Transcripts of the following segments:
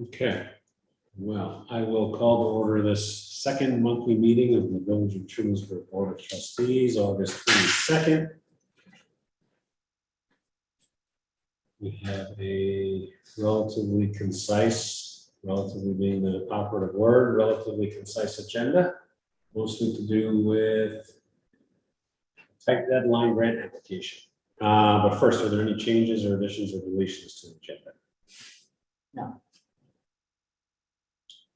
Okay, well, I will call to order this second monthly meeting of the Village of Trumansburg Board of Trustees, August 22nd. We have a relatively concise, relatively being the operative word, relatively concise agenda, mostly to do with tight deadline grant application. But first, are there any changes or additions or deletions to the agenda? No.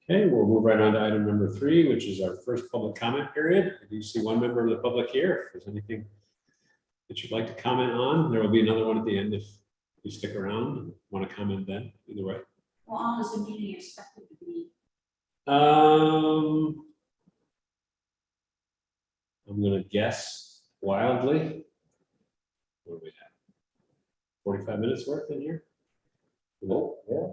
Okay, we'll move right on to item number 3, which is our first public comment period. I do see one member of the public here. If there's anything that you'd like to comment on, there will be another one at the end if you stick around and want to comment then, either way. Well, how is the meeting expected to be? I'm gonna guess wildly. What do we have? 45 minutes worth in here? Oh, yeah.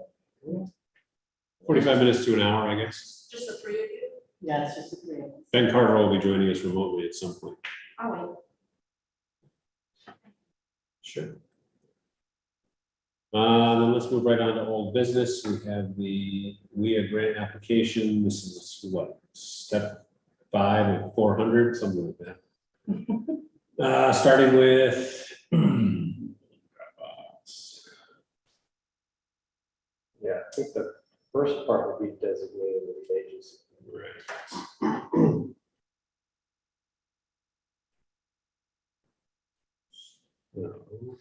45 minutes to an hour, I guess. Just the three of you? Yeah, it's just a three of us. Ben Carter will be joining us remotely at some point. I'll wait. Sure. Then let's move right on to old business. We have the WIA grant application. This is what, step 5 of 400, something like that. Starting with Yeah, I think the first part would be designated lead agency. right. So,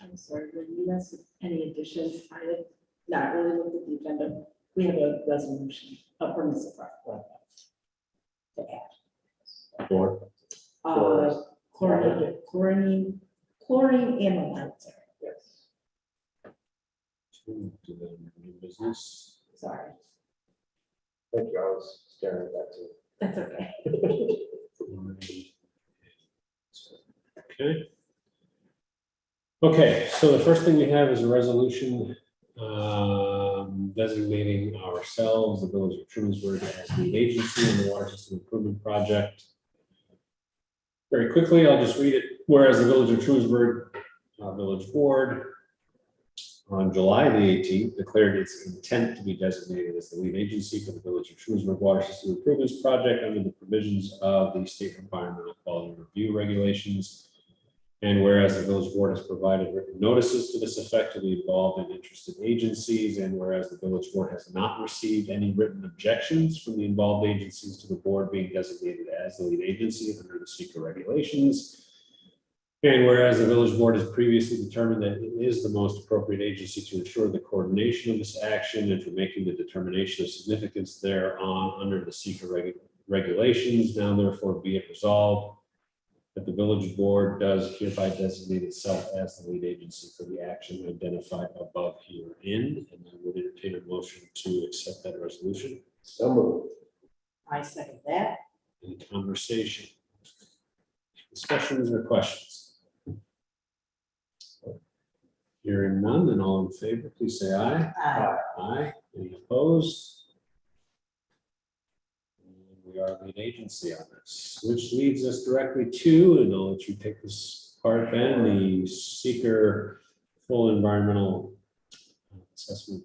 I'm sorry, when you asked if any additions, I had not really looked at the agenda. We have a resolution, a permissive referendum to add. four. Chlorine analyzer, Yes. To the new business. sorry, Thank you. I was staring at that too. that's okay. Okay. Okay, so the first thing we have is a resolution designating ourselves, the Village of Trumansburg, as the agency in the water system improvement project. Very quickly, I'll just read it. Whereas the Village of Trumansburg Village Board on July the 18th declared its intent to be designated as the lead agency for the Village of Trumansburg Water System Improvements Project under the provisions of the State Environmental Quality Review Regulations. And whereas the village board has provided written notices to this effect to the involved and interested agencies, and whereas the village board has not received any written objections from the involved agencies to the board being designated as the lead agency under the SEQA regulations. And whereas the village board has previously determined that it is the most appropriate agency to ensure the coordination of this action and for making the determination of significance thereon under the SEQA regulations, now therefore be it resolved that the village board does hereby designate itself as the lead agency for the action identified above herein. And I would entertain a motion to accept that resolution. So moved. I second that. Any conversation? Discussions or questions? Hearing none, then all in favor, please say aye. Aye. Any opposed? We are lead agency on this, which leads us directly to, and I'll let you take this part, Ben, the seeker full environmental assessment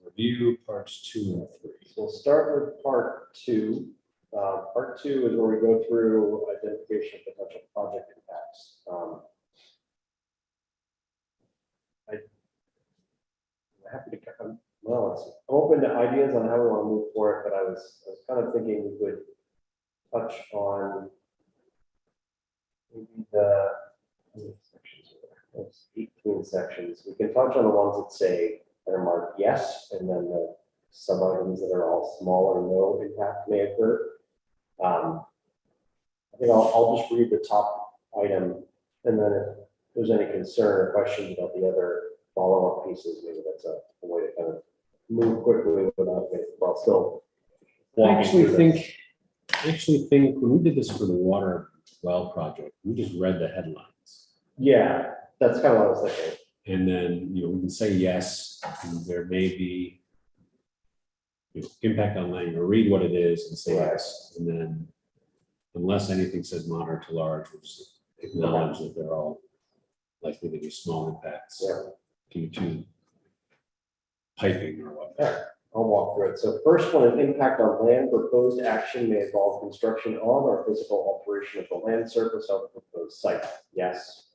review, parts 2 and 3. So we'll start with part 2. Part 2 is where we go through identification of potential project impacts. I'm happy to come. Well, it's open to ideas on how we want to move forward, but I was kind of thinking we could touch on maybe the how many sections are there? There's 18 sections. We can touch on the ones that say that are marked yes, and then the sub items that are all small or no impact may occur. I think I'll just read the top item, and then if there's any concern or questions about the other follow-up pieces, maybe that's a way to kind of move quickly without getting, well, still. I actually think when we did this for the water well project, we just read the headlines. Yeah, that's kind of what I was thinking. And then, we can say yes, and there may be impact on land, or read what it is and say yes. And then unless anything says moderate to large, we'll just acknowledge that they're all likely to be small impacts Yeah. due to piping or whatnot. Yeah, I'll walk through it. So first one, an impact on land. Proposed action may involve construction on or physical alteration of the land surface of the proposed site. Yes,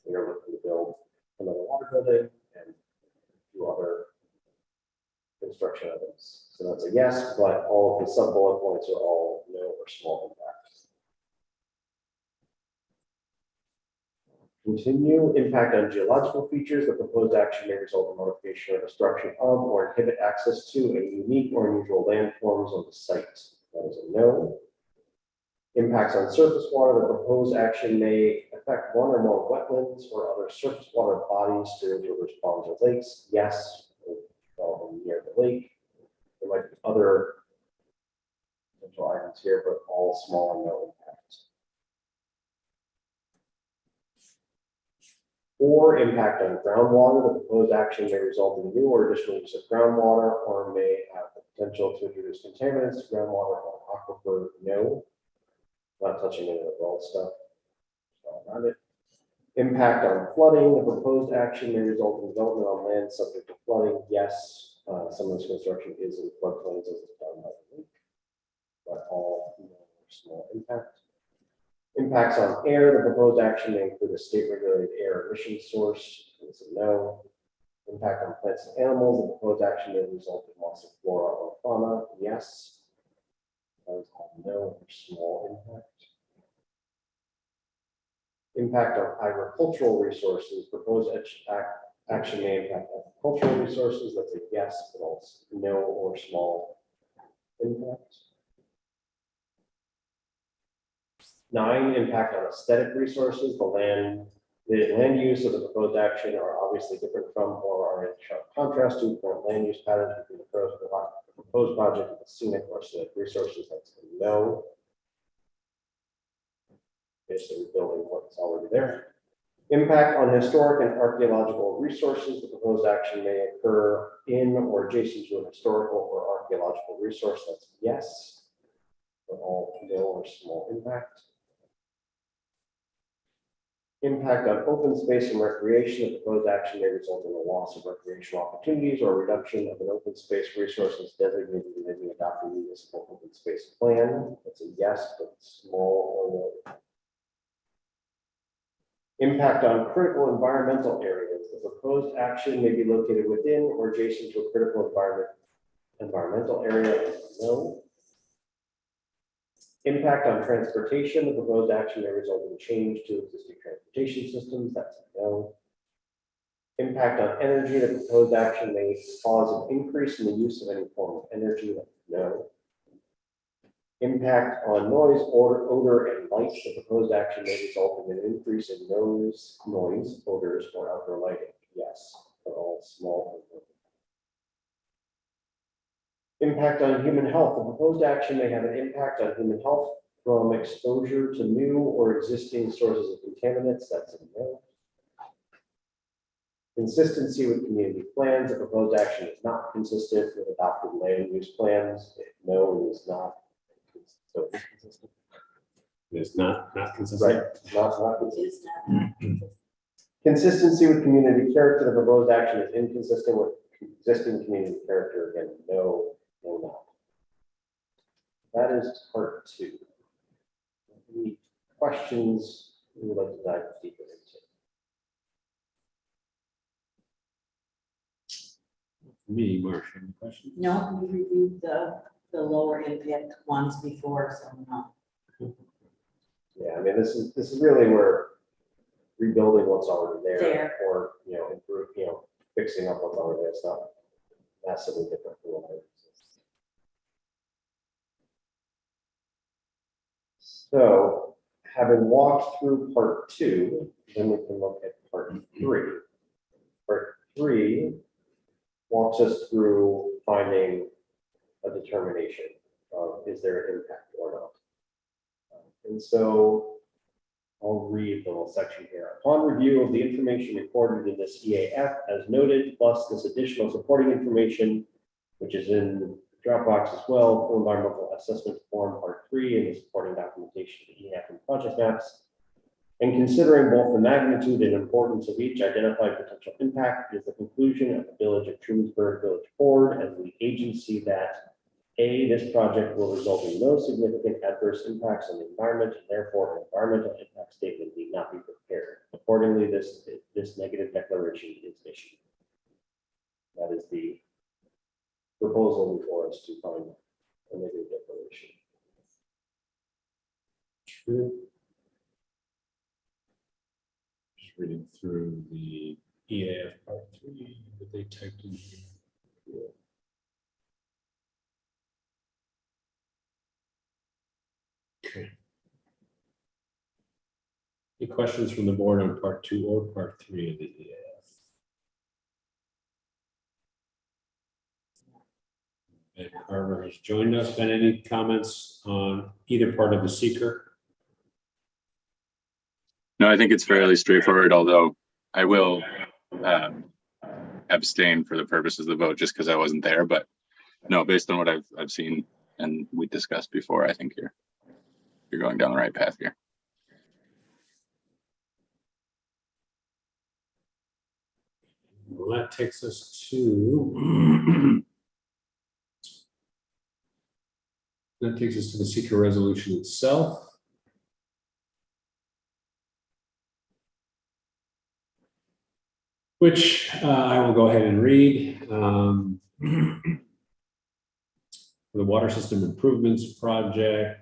we are looking to build another water building and a few other construction items. So that's a yes, but all of the sub bullet points are all no or small impacts. Continue, impact on geological features. The proposed action may result in modification or destruction of or inhibit access to a unique or unusual landforms on the site. That is a no. Impacts on surface water. The proposed action may affect one or more wetlands or other surface water bodies, streams, rivers, ponds, or lakes. Yes, near the lake. There might be other potential items here, but all small and no impact. Or impact on groundwater. The proposed action may result in new or additional use of groundwater or may have the potential to introduce contaminants to groundwater or aquifer. No, not touching any of the well stuff. Around it. Impact on flooding. The proposed action may result in development on land subject to flooding. Yes, some of this construction is in floodplains as it's done by the lake, but all small impact. Impacts on air. The proposed action may include a state-regulated air emission source. It's a no. Impact on plants and animals. The proposed action may result in loss of flora or fauna. Yes. That is all no or small impact. Impact on agricultural resources. Proposed action may impact agricultural resources. That's a yes, but also no or small impact. 9, impact on aesthetic resources. The land use of the proposed action are obviously different from or are in sharp contrast to current land use patterns between the proposed project and the scenic or aesthetic resources. That's a no. Basically building what's already there. Impact on historic and archaeological resources. The proposed action may occur in or adjacent to an historical or archaeological resource. That's yes, but all no or small impact. Impact on open space and recreation. The proposed action may result in the loss of recreational opportunities or reduction of an open space resource as designated within the adopted municipal open space plan. That's a yes, but small or no. Impact on critical environmental areas. The proposed action may be located within or adjacent to a critical environmental area. No. Impact on transportation. The proposed action may result in change to existing transportation systems. That's a no. Impact on energy. The proposed action may cause an increase in the use of any form of energy. That's no. Impact on noise, odor, and light. The proposed action may result in an increase in noise, odors, or outdoor lighting. Yes, for all small. Impact on human health. The proposed action may have an impact on human health from exposure to new or existing sources of contaminants. That's a no. Consistency with community plans. The proposed action is not consistent with adopted land use plans. No, it is not. So it's consistent. It's not consistent. Right, not consistent. Is that? Consistency with community character. The proposed action is inconsistent with existing community character. Again, no, not. That is part 2. Any questions we would like to dive deeper into? Me, Marcia, any questions? No, we reviewed the lower impact ones before, so no. Yeah, I mean, this is really where rebuilding what's already there, There. or improve, fixing up what's already there. It's not massively different from what I exists. So, having walked through part 2, then we can look at part 3. Part 3 walks us through finding a determination of is there an impact or not. And so I'll read the little section here. Upon review of the information recorded in this EAF as noted, plus this additional supporting information, which is in Dropbox as well, full environmental assessment form part 3 and the supporting documentation, the EAF and project maps. And considering both the magnitude and importance of each identified potential impact, it is the conclusion of the Village of Trumansburg Village Board as the agency that A, this project will result in no significant adverse impacts on the environment, and therefore an environmental impact statement need not be prepared. Accordingly, this negative declaration is issued. That is the proposal before us to find a negative declaration. True. Just reading through the EAF part 3 that they typed in here. Okay. Any questions from the board on part 2 or part 3 of the EAF? Ben Carver has joined us. Ben, any comments on either part of the seeker? No, I think it's fairly straightforward, although I will abstain for the purposes of the vote just because I wasn't there. But no, based on what I've seen and we discussed before, I think you're going down the right path here. Well, that takes us to the seeker resolution itself. Which I will go ahead and read. The Water System Improvements Project,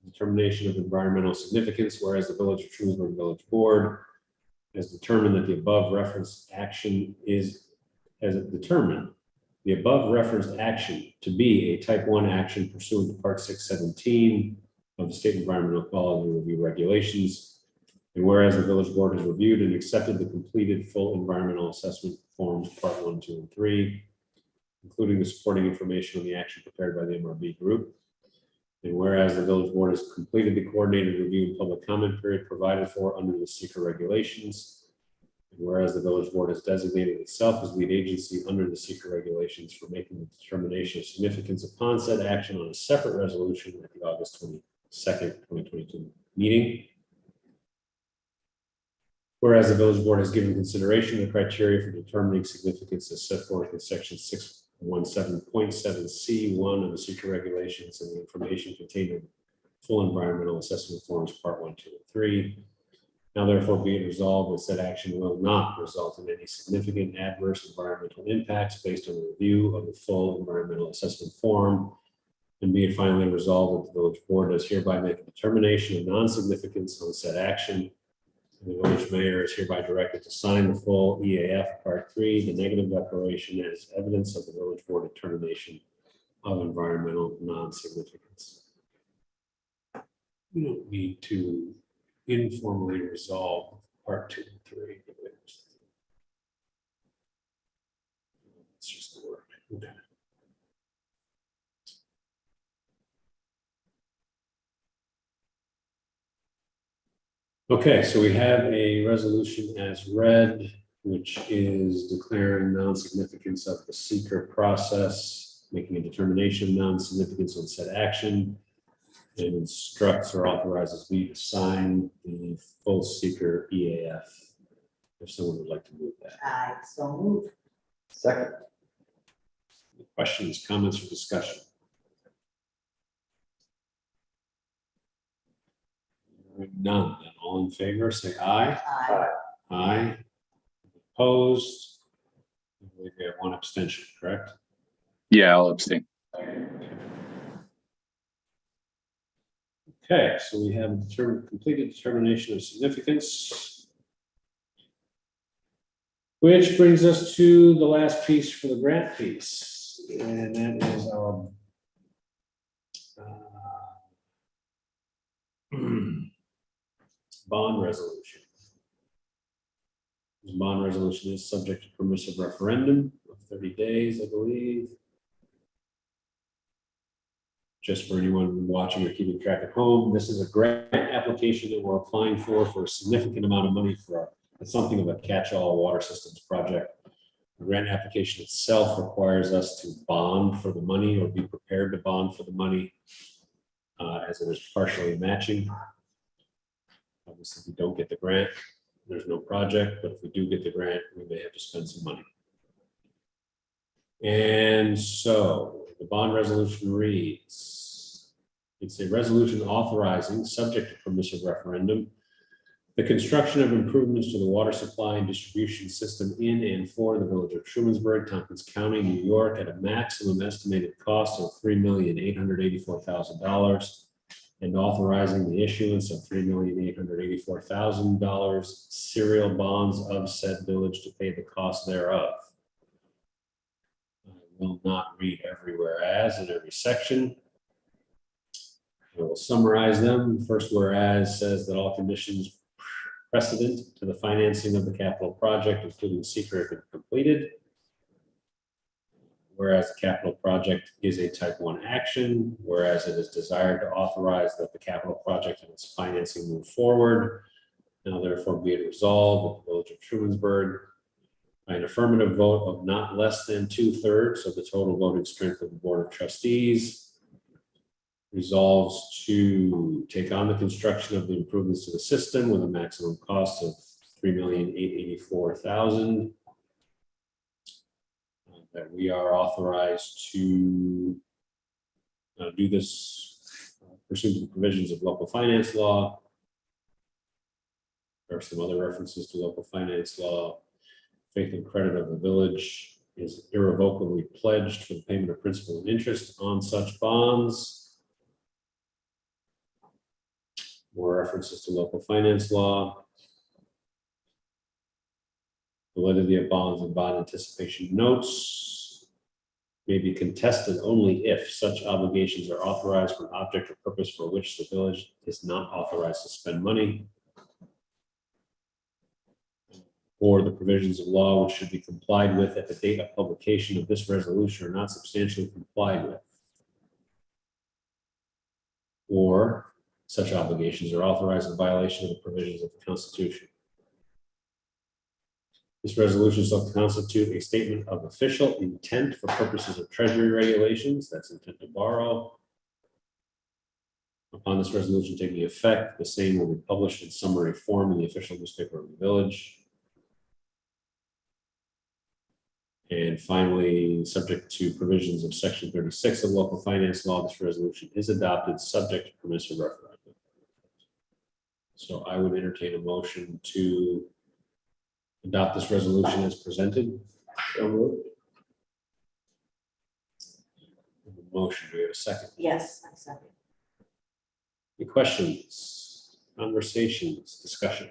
determination of environmental significance, whereas the Village of Trumansburg Village Board has determined that the above referenced action to be a type 1 action pursuant to Part 617 of the State Environmental Quality Review Regulations. And whereas the village board has reviewed and accepted the completed full environmental assessment forms, part 1, 2, and 3, including the supporting information on the action prepared by the MRB group. And whereas the village board has completed the coordinated review and public comment period provided for under the seeker regulations. And whereas the village board has designated itself as lead agency under the seeker regulations for making the determination of significance upon said action on a separate resolution at the August 22nd, 2022 meeting. Whereas the village board has given consideration to the criteria for determining significance as set forth in section 617.7C1 of the seeker regulations and the information contained in full environmental assessment forms part 1, 2, and 3. Now therefore be it resolved that said action will not result in any significant adverse environmental impacts based on the review of the full environmental assessment form. And be it finally resolved that the village board does hereby make a determination of non-significance on said action. The village mayor is hereby directed to sign the full EAF Part 3, the negative declaration, as evidence of the village board determination of environmental non-significance. We don't need to informally resolve Part 2 and 3. It's just the word. Okay. Okay, so we have a resolution as read, which is declaring non-significance of the seeker process, making a determination of non-significance on said action, and instructs or authorizes me to sign the full seeker EAF. If someone would like to move that. I so move. Second. Questions, comments, or discussion? None. Then all in favor, say aye. Aye. Aye. Opposed? I believe we have one abstention, correct? Yeah, I'll abstain. Okay, so we have a completed determination of significance. Which brings us to the last piece for the grant piece, and that is our bond resolution. This bond resolution is subject to permissive referendum of 30 days, I believe. Just for anyone watching or keeping track at home, this is a grant application that we're applying for a significant amount of money for something of a catch-all water systems project. The grant application itself requires us to bond for the money or be prepared to bond for the money as it is partially matching. Obviously, if we don't get the grant, there's no project, but if we do get the grant, we may have to spend some money. And so the bond resolution reads, it's a resolution authorizing, subject to permissive referendum, the construction of improvements to the water supply and distribution system in and for the village of Trumansburg, Tompkins County, New York, at a maximum estimated cost of $3,884,000, and authorizing the issuance of $3,884,000 serial bonds of said village to pay the cost thereof. I will not read every whereas in every section. I will summarize them. First whereas says that all conditions precedent to the financing of the capital project, including seeker, have been completed. Whereas the capital project is a type 1 action, whereas it is desired to authorize that the capital project and its financing move forward. Now therefore be it resolved that the village of Trumansburg, by an affirmative vote of not less than 2/3 of the total voting strength of the Board of Trustees, resolves to take on the construction of the improvements to the system with a maximum cost of $3,884,000. That we are authorized to do this pursuant to the provisions of local finance law. There are some other references to local finance law. Faith and credit of the village is irrevocably pledged for the payment of principal and interest on such bonds. More references to local finance law. Validity of bonds and bond anticipation notes may be contested only if such obligations are authorized for an object or purpose for which the village is not authorized to spend money, or the provisions of law which should be complied with at the date of publication of this resolution are not substantially complied with, or such obligations are authorized in violation of the provisions of the Constitution. This resolution shall constitute a statement of official intent for purposes of Treasury regulations, that's intent to borrow. Upon this resolution taking effect, the same will be published in summary form in the official newspaper of the village. And finally, subject to provisions of section 36 of local finance law, this resolution is adopted subject to permissive referendum. So I would entertain a motion to adopt this resolution as presented. So moved. Motion, do we have a second? Yes, I second. Any questions, conversations, discussion?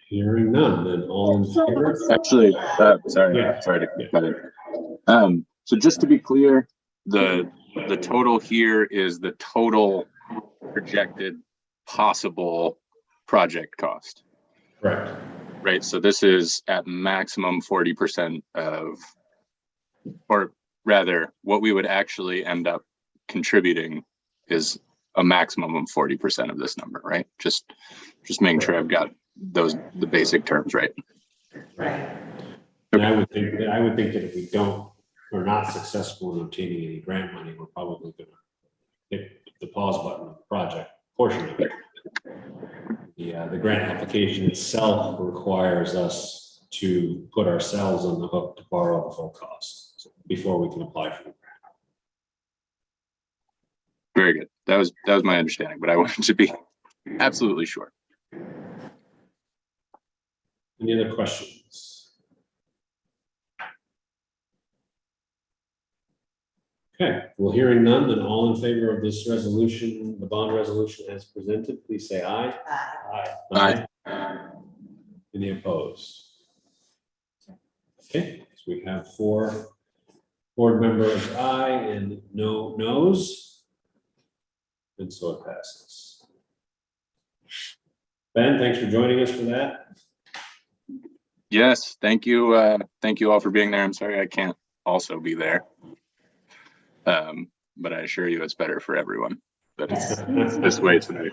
Hearing none, then all in favor? Actually, sorry, Yeah. sorry to cut it. So just to be clear, the total here is the total projected possible project cost, Correct. right? So this is at maximum 40% of, or rather, what we would actually end up contributing is a maximum of 40% of this number, right? Just making sure I've got the basic terms right. Right. And I would think that if we don't, we're not successful in obtaining any grant money, we're probably gonna hit the pause button of the project portion of it. The grant application itself requires us to put ourselves on the hook to borrow the full cost before we can apply for the grant. Very good. That was my understanding, but I wanted to be absolutely sure. Any other questions? Okay, well, hearing none, then all in favor of this resolution, the bond resolution as presented, please say aye. Aye. Aye. Any opposed? Okay, so we have 4 board members aye and no no's. And so it passes. Ben, thanks for joining us for that. Yes, thank you. Thank you all for being there. I'm sorry I can't also be there. But I assure you it's better for everyone that it's this way tonight.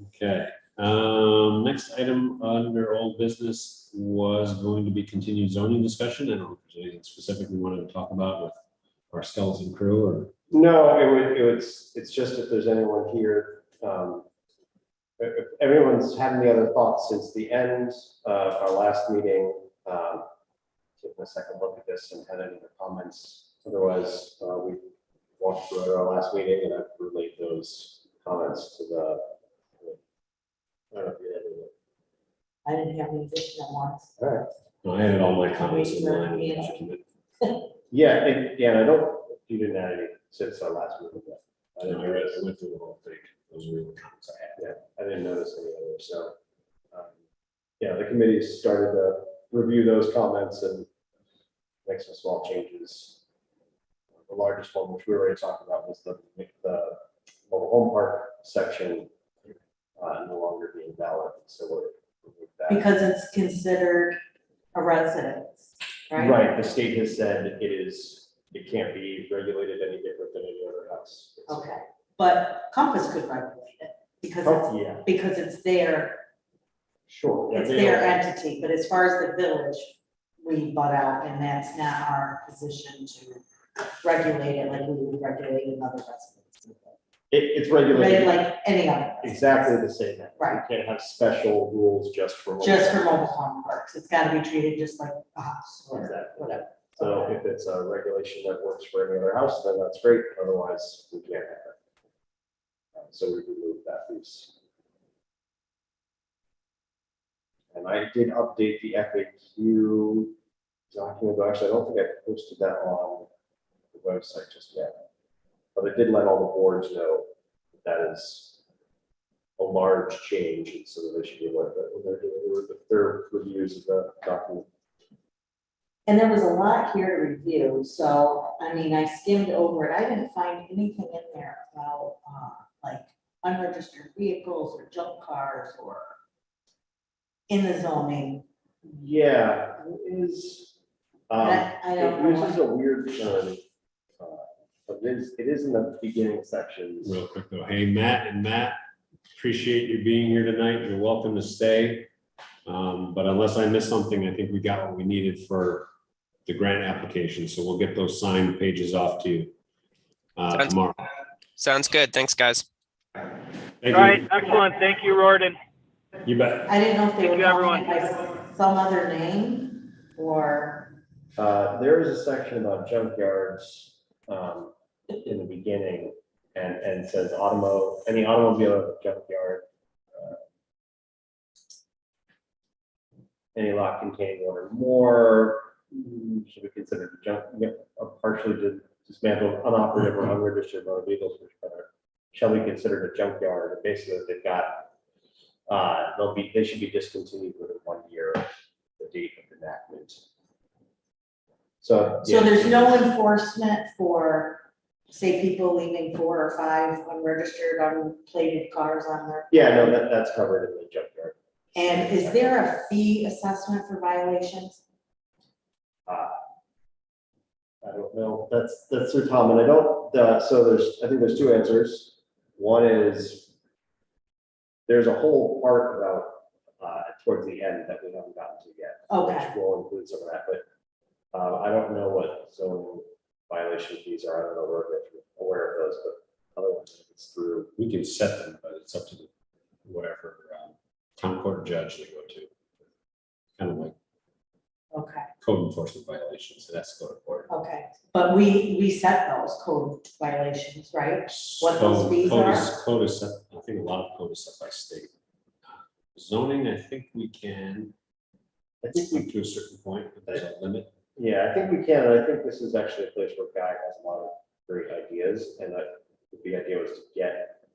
Okay, next item under old business was going to be continued zoning discussion. I don't know if there's anything anything specific we wanted to talk about with our skeleton crew or? No, it's just if there's anyone here, if everyone's had any other thoughts since the end of our last meeting, taking a second look at this and had any other comments. Otherwise, we walked through our last meeting and I've relayed those comments to the. I don't know if you had any. I didn't have any additional ones. All right. No, I added all my comments in Wait for line with the Nancy. document. Yeah, and I don't, you didn't add any since our last meeting. But I I didn't read, notice. I went through the whole thing. Those were the comments I had. Yeah, I didn't notice any others, so. Yeah, the committee started to review those comments and make some small changes. The largest one, which we already talked about, was the mobile home park section no longer being valid, so we're removed that. Because it's considered a residence, right? Right, the state has said it can't be regulated any different than any other house. Okay, but Compass could regulate it because Oh, yeah, it's their, sure. Yeah, it's they their don't- entity, but as far as the village, we butt out, and that's not our position to regulate it like we would regulate another residence. It's Regulate regulated like any other. exactly the same. Right. You can't have special rules just for. mobile Just for homes. mobile home parks, it's gotta be treated just like a house or Exactly. whatever. So if it's a regulation that works for any other house, then that's great, otherwise we can't have it. So we removed that piece. And I did update the FAQ document, though actually I don't think I posted that on the website just yet. But I did let all the boards know that is a large change, and so they should be aware of it when they're doing their reviews of the document. And there was a lot here to review, so, I mean, I skimmed over it, I didn't find anything in there about, like, unregistered vehicles or junk cars or in the zoning. Yeah, it is. I don't know It uses why. a weird term. But it is in the beginning sections. Real quick though, hey, Matt, appreciate you being here tonight. You're welcome to stay. But unless I missed something, I think we got what we needed for the grant application. So we'll get those signed pages off to you tomorrow. Sounds good. Thanks, guys. Thank All you. right, excellent. Thank you, Rorden. You bet. I didn't know if they Thank were you, calling everyone. it by some other name, or, There is a section about junkyards in the beginning and says any automobile junkyard. Any lot containing one or more should be considered a junk, partially dismantled, unoperative or unregistered motor vehicles which shall be considered a junkyard. And basically, they've got they should be discontinued within 1 year of the date of enactment. So so there's no enforcement for, say, people leaving 4 or 5 unregistered, unplated cars on their. Yeah, no, that's covered in the junkyard. And is there a fee assessment for violations? I don't know. That's through Tom, and I don't. So I think there's 2 answers. One is there's a whole part about towards the end that we haven't gotten to yet. Okay. Which will include some of that, but I don't know what zone violation fees are. I don't know if you're aware of those, but otherwise it's through. We can set them, but it's up to the whatever town court judge they go to. Kind of like Okay, code enforcement violations, so that's go to court. okay, but we set those code violations, right? What those Code- fees code is- are? Code is set, I think a lot of code is set by state. Zoning, I think we can, I think we. to a certain point, but there's a limit. Yeah, I think we can, and I think this is actually a place where Guy has a lot of great ideas, and the idea was to get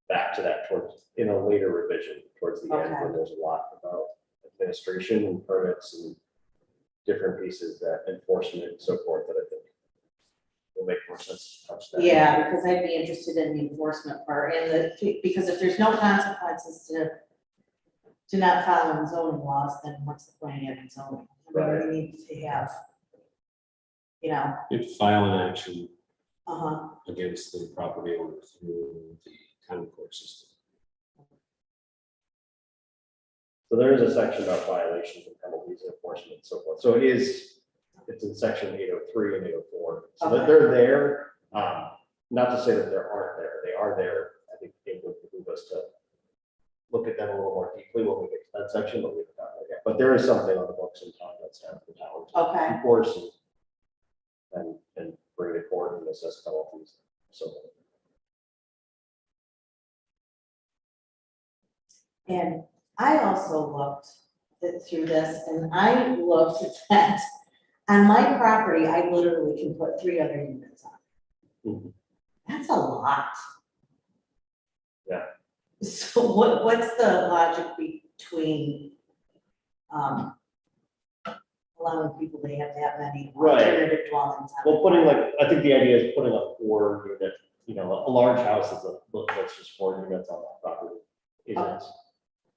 back to that towards, in a later revision, towards the end, Okay. where there's a lot about administration and permits and different pieces that enforcement and so forth that I think will make more sense to touch that. Yeah, because I'd be interested in the enforcement part and because if there's no consequences to not following zoning laws, then what's the point of having zoning? I mean, Right. we need to have, you know, You'd file an action uh-huh, against the property owner through the town court system. So there is a section about violations and penalties and enforcement and so forth. So it is it's in section 803 and 804. So Okay. that they're there, not to say that there aren't there, they are there. I think it would behoove us to look at them a little more deeply when we get to that section, but we haven't gotten there yet. But there is something on the books in town that's down for the town to Okay. enforce and bring it forward and assess penalties. So And I also looked through this, and I looked at that. On my property, I literally can put 3 other units on. Mhm. That's a lot. Yeah. So what's the logic between, allowing people to have that many Right. alternative dwellings? on well, putting like, I think the idea is putting a 4-unit, a large house is that's just 4 units on that property isn't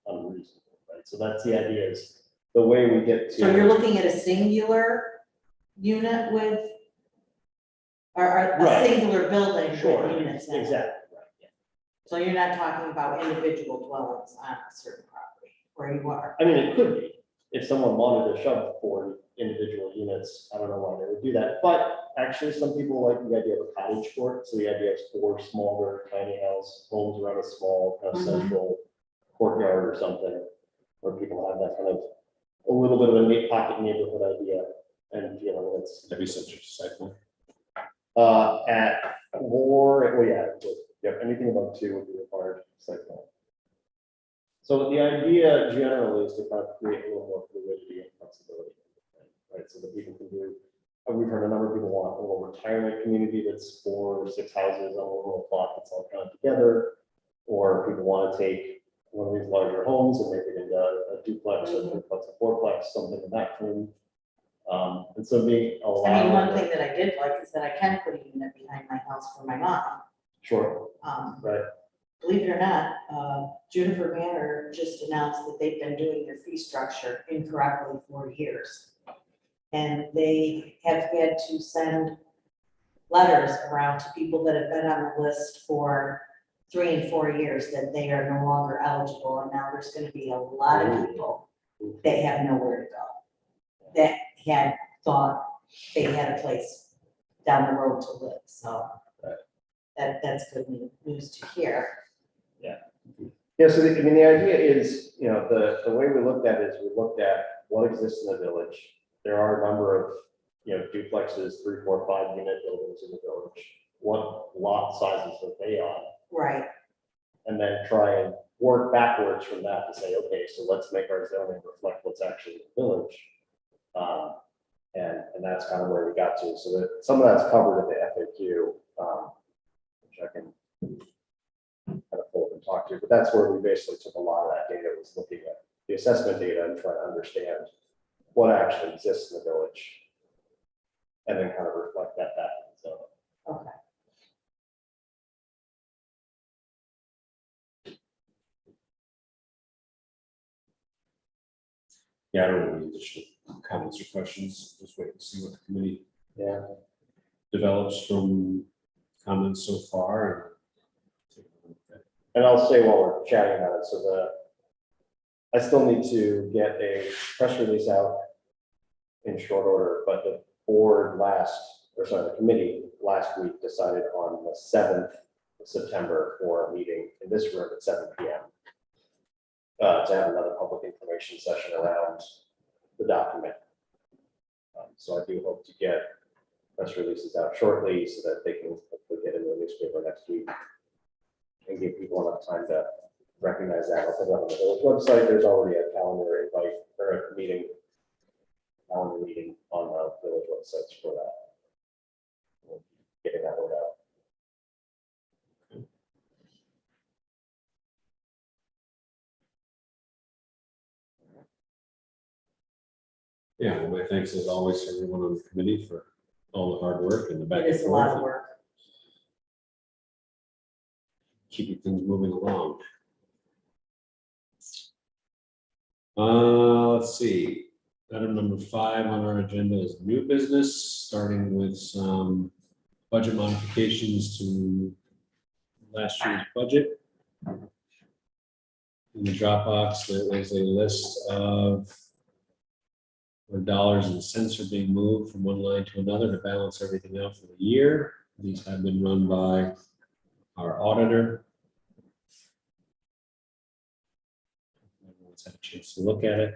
unreasonable, right? So that's the idea is the way we get to. So you're looking at a singular unit with, or a Right. singular building Sure, with units in it? exactly, right, yeah. So you're not talking about individual dwellings on a certain property where you are? I mean, it could be, if someone wanted to shove 4 individual units, I don't know why they would do that, but actually some people like the idea of a cottage court, so the idea of 4 smaller tiny house homes around a small kind of Mhm. central courtyard or something, where people have that kind of a little bit of a neat pocket neighborhood idea and feeling it's That'd be such a cycle. at 4, well, yeah, anything above 2 would be required site plan. So the idea generally is to kind of create a little more fluidity and flexibility, right? So that people can do, we've heard a number of people want a little retirement community that's 4 or 6 houses on a little plot that's all kind of together. Or people want to take one of these larger homes and make it into a duplex or triplex or fourplex, something in that form. And so being allowed. I mean, one thing that I did like is that I can put a unit behind my house for my mom. Sure, right. Believe it or not, Juniper Manor just announced that they've been doing their fee structure incorrectly for years. And they have had to send letters around to people that have been on the list for 3 and 4 years that they are no longer eligible. And now there's going to be a lot of people that have nowhere to go, that had thought they had a place down the road to live. So that's good news to hear. Yeah, so I mean, the idea is, the way we looked at it is we looked at what exists in the village. There are a number of, duplexes, 3, 4, 5 unit buildings in the village. What lot sizes are they on? Right. And then try and work backwards from that to say, okay, so let's make our zoning reflect what's actually in the village. And that's kind of where we got to. So that some of that's covered in the FAQ, which I can kind of pull up and talk to, but that's where we basically took a lot of that data, was looking at the assessment data and trying to understand what actually exists in the village. And then kind of reflect that back. So. Okay. Yeah, I don't have any additional comments or questions. Just wait and see what the committee develops from comments so far. And I'll say while we're chatting about it, so I still need to get a press release out in short order, but the the committee last week decided on the 7th of September for a meeting in this room at 7 p.m. To have another public information session around the document. So I do hope to get press releases out shortly so that they can hopefully get in the newspaper next week and give people enough time to recognize that. I'll put it up on the village website. There's already a calendar invite or a meeting on the village websites for that. Getting that word out. Yeah, well, my thanks as always to everyone on the committee for all the hard work and the back It and is a lot of forth, work. keeping things moving along. Let's see. Item number 5 on our agenda is new business, starting with some budget modifications to last year's budget. In the Dropbox, there is a list of where dollars and cents are being moved from one line to another to balance everything out for the year. These have been run by our auditor. Everyone's had a chance to look at it.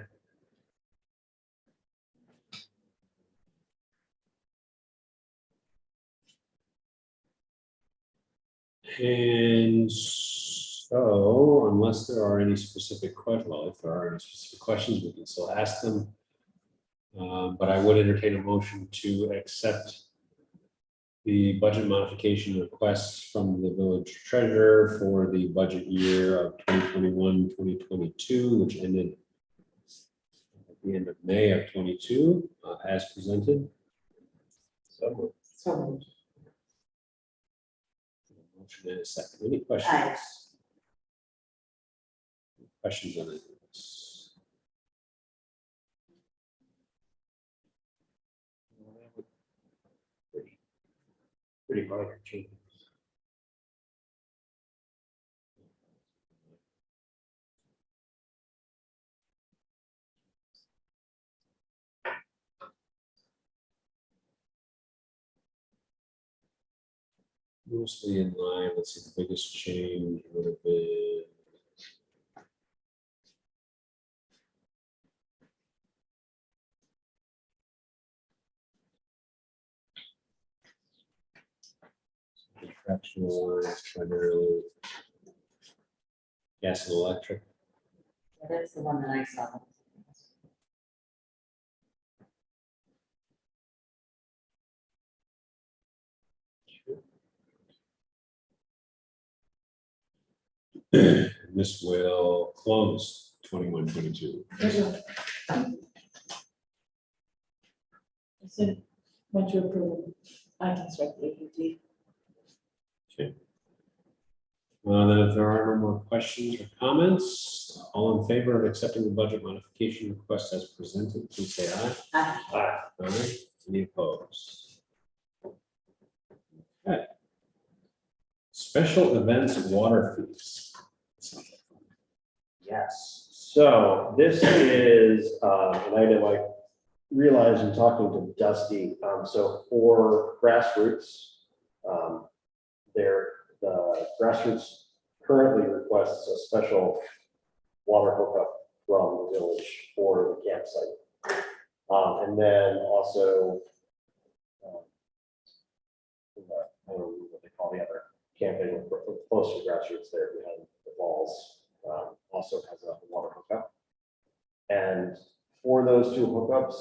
And so, unless there are any specific questions, well, if there are any specific questions, we can still ask them. But I would entertain a motion to accept the budget modification requests from the village treasurer for the budget year of 2021-2022, which ended at the end of May of 22, as presented. So So, Motion and a second. Any questions? Aye. Questions on this? pretty minor changes. Mostly in line. Let's see, the biggest change would have been. Contractual lines, primarily gas and electric. that's the one that I saw. This will close 21-22. I said, once you approve, I can start the APT. Then if there are no more questions or comments, all in favor of accepting the budget modification request as presented, please say aye. Aye. Aye. Any opposed? Okay. Special events water fees. Yes, so this is an item I realized in talking to Dusty. So for grassroots, the grassroots currently requests a special water hookup from the village for the campsite. And then also, I don't know what they call the other camping close to grassroots there behind the falls. Also has a water hookup. And for those two hookups,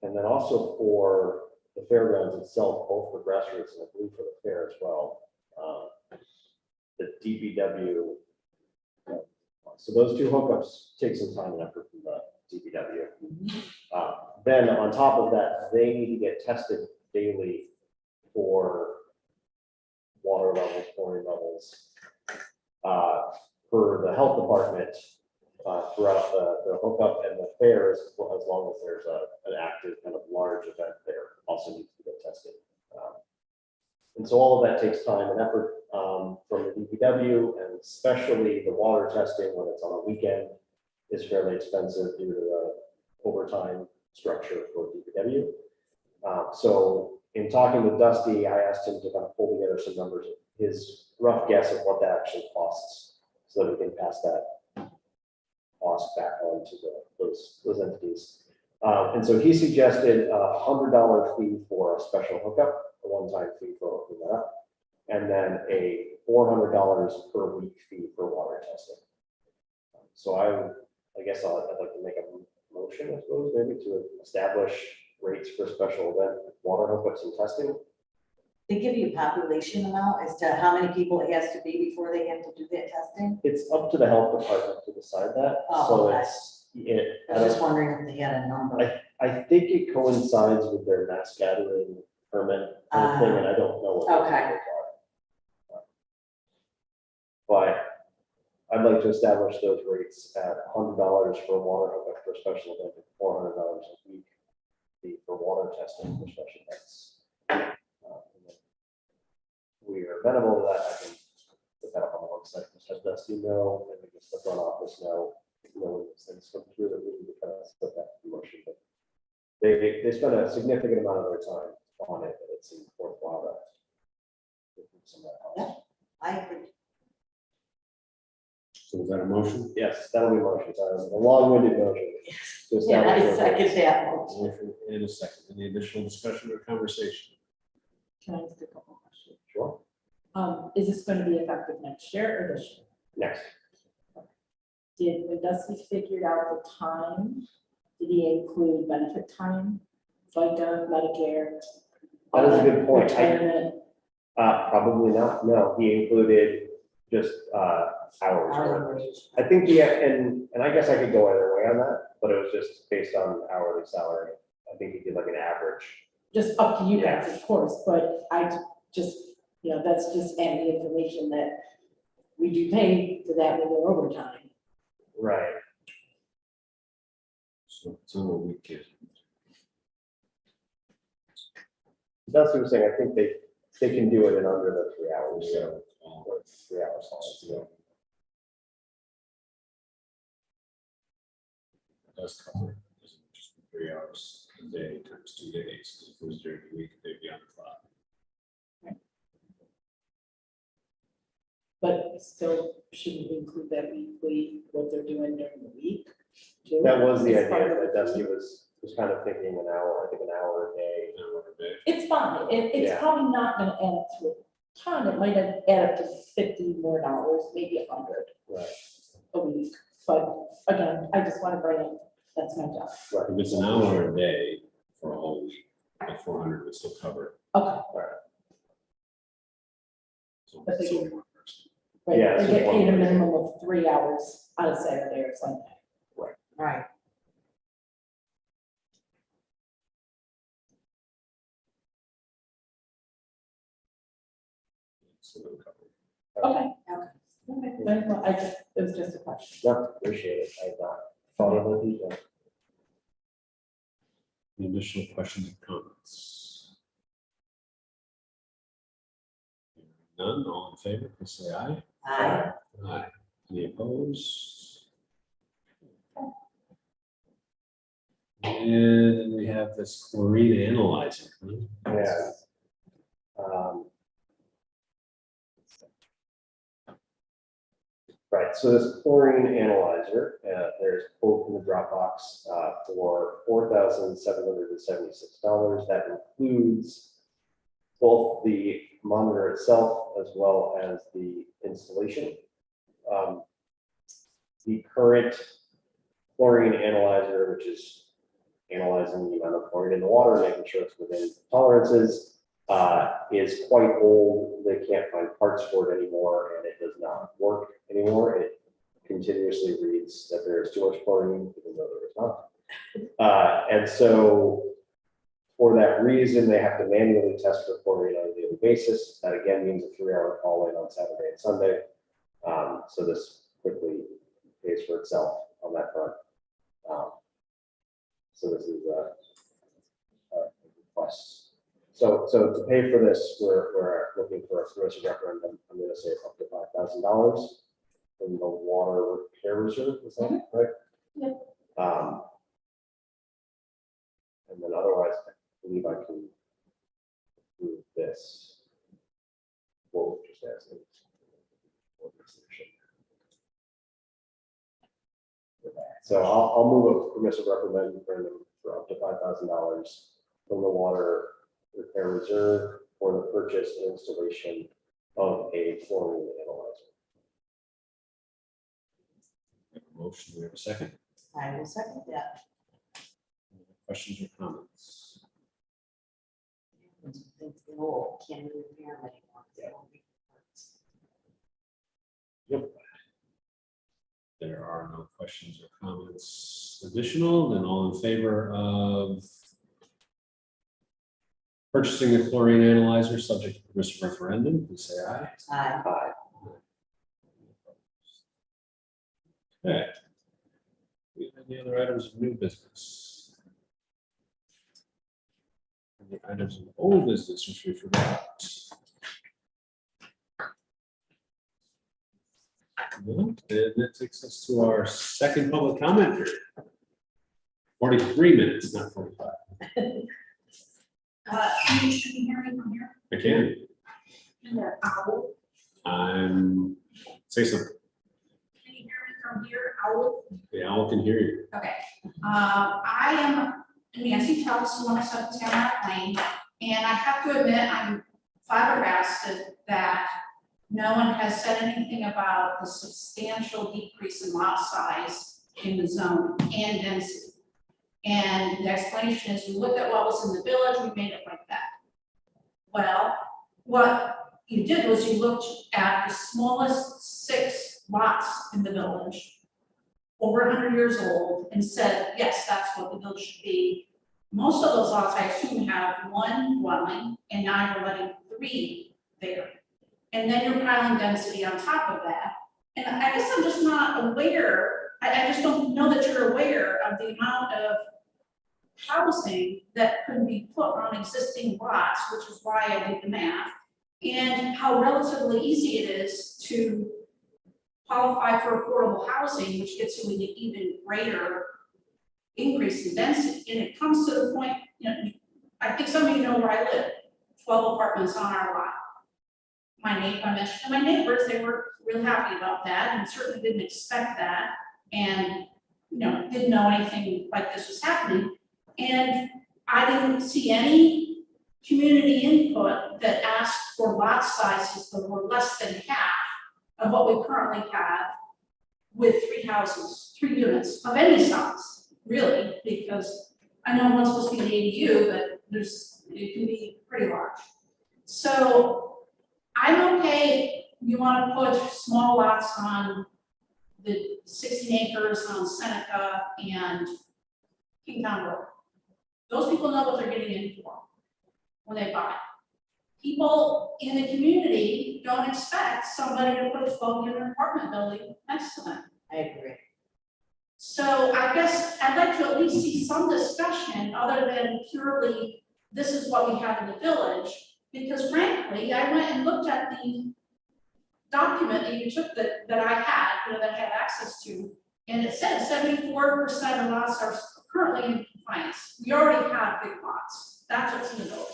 and then also for the fairgrounds itself, both for grassroots and I believe for the fair as well, the DPW. So those two hookups take some time and effort from the DPW. Then on top of that, they need to get tested daily for water levels, chlorine levels. For the health department, throughout the hookup and the fairs, as long as there's an active kind of large event there, also needs to get tested. And so all of that takes time and effort from the DPW, and especially the water testing when it's on a weekend is fairly expensive due to the overtime structure for DPW. So in talking with Dusty, I asked him to kind of pull together some numbers, his rough guess of what that actually costs, so that we can pass that cost back on to those entities. And so he suggested a $100 fee for a special hookup, a one-time fee for hooking that up, and then a $400 per week fee for water testing. So I guess I'd like to make a motion, I suppose, maybe to establish rates for special event water hookups and testing. They give you a population amount as to how many people it has to be before they have to do that testing? It's up to the health department to decide that. Oh, So okay. I I was just don't- wondering if they had a number. I think it coincides with their mass gathering permit kind of thing, and I don't know what those Okay. numbers are. But I'd like to establish those rates at $100 for water hookup for special event, and $400 a week fee for water testing for special events. And if we are amenable to that, I can put that up on the website, just have Dusty know, and I guess the front office know, when these things come through, that we need to kind of put that in motion. But they spent a significant amount of their time on it, and it seemed worthwhile to. Some of that help. I agree. So is that a motion? Yes, that'll be motion, sorry, a long-winded motion. to Yeah, I establish second those. that motion. Motion and a second. Any additional discussion or conversation? Can I ask a couple questions? Sure, Is this going to be effective next year or this year? next. When Dusty figured out the time, did he include benefit time, FICA, Medicare? That is a good point. Retirement? Probably not, no, he included just, hours. Hourly wage. I think, yeah, and I guess I could go either way on that, but it was just based on hourly salary. I think he did like an average. Just up to you guys, of course, but I just, that's just adding information that we do pay for that when we're overtime. Right. So it's on a weekend. That's what I'm saying, I think they can do it in under the 3 hours, so, All or 3 hours. So. it does cover, it doesn't just be 3 hours a day times 2 days, because if it was during the week, they'd be on the clock. But still, shouldn't we include that weekly, what they're doing during the week? too? That was the As part idea, of that the Dusty fee? was kind of thinking an hour, I think an hour a day. An hour a day. It's fine, it's Yeah. probably not gonna add up to a ton, it might add up to $50 more, maybe 100 Right. a week. But again, I just want to bring it, that's my job. If it's an hour a day for a whole week, the 400 would still cover it. Okay, So But they it's get- only one person. right, Yeah, they it's get just one paid a person. minimum of 3 hours on a Saturday or Sunday. Right. So they'll cover it. Okay. Okay. Very well, it was just a question. No, appreciate it, I had not thought of the detail. Any additional questions or comments? None, all in favor, please say aye. Aye. Aye. Any opposed? And then we have this chlorine analyzer. Yeah. Right, so this chlorine analyzer, there's a quote in the Dropbox for $4,776. That includes both the monitor itself as well as the installation. The current chlorine analyzer, which is analyzing the amount of chlorine in the water, making sure it's within tolerances, is quite old. They can't find parts for it anymore, and it does not work anymore. It continuously reads that there is too much chlorine, even though there is not. And so for that reason, they have to manually test for chlorine on a daily basis. That again means a 3-hour call in on Saturday and Sunday. So this quickly pays for itself on that front. So this is a request. So to pay for this, we're looking for a permissive referendum. I'm going to say up to $5,000 from the water repair reserve. Is that right? Yeah. And then otherwise, I believe I can do this. What we're just asking. So I'll move a permissive referendum for up to $5,000 from the water repair reserve for the purchase and installation of a chlorine analyzer. Motion, we have a second. I will second that. Questions or comments? It's old, can't even repair them anymore. They won't be parts. Yep. There are no questions or comments additional, then all in favor of purchasing the chlorine analyzer subject to permissive referendum, please say aye. Aye. Aye. Okay. Do we have any other items of new business? Any items of old business which we forgot? No, and that takes us to our second public comment period. 43 minutes, not 45. Can you hear me from here? I can. In the owl? Say something. Can you hear me from here, owl? The owl can hear you. Okay. I am Nancy Tubbs, 107 Tamarack Lane, and I have to admit, I'm flabbergasted that no one has said anything about the substantial decrease in lot size in the zone and density. And the explanation is, we looked at what was in the village, we made it like that. Well, what you did was you looked at the smallest 6 lots in the village, over 100 years old, and said, yes, that's what the village should be. Most of those lots, I assume, have 1 dwelling, and now you're letting 3 there. And then you're piling density on top of that. And I guess I'm just not aware, I just don't know that you're aware of the amount of housing that could be put on existing lots, which is why I did the math, and how relatively easy it is to qualify for affordable housing, which gets you an even greater increase in density. And it comes to the point, I think some of you know where I live, 12 apartments on our lot. I mentioned to my neighbors, they were real happy about that and certainly didn't expect that, and didn't know anything like this was happening. And I didn't see any community input that asked for lot sizes that were less than half of what we currently have with 3 houses, 3 units of any size, really, because I know one's supposed to be an ADU, but it can be pretty large. So I'm okay, you want to put small lots on the 16 acres on Seneca and Kingtown Road. Those people know what they're getting in for when they buy. People in the community don't expect somebody to put a 12-unit apartment building next to them. I agree. So I guess I'd like to at least see some discussion other than purely, this is what we have in the village. Because frankly, I went and looked at the document that you took that I had, that I had access to, and it said 74% of lots are currently in compliance. We already have big lots. That's what's in the village.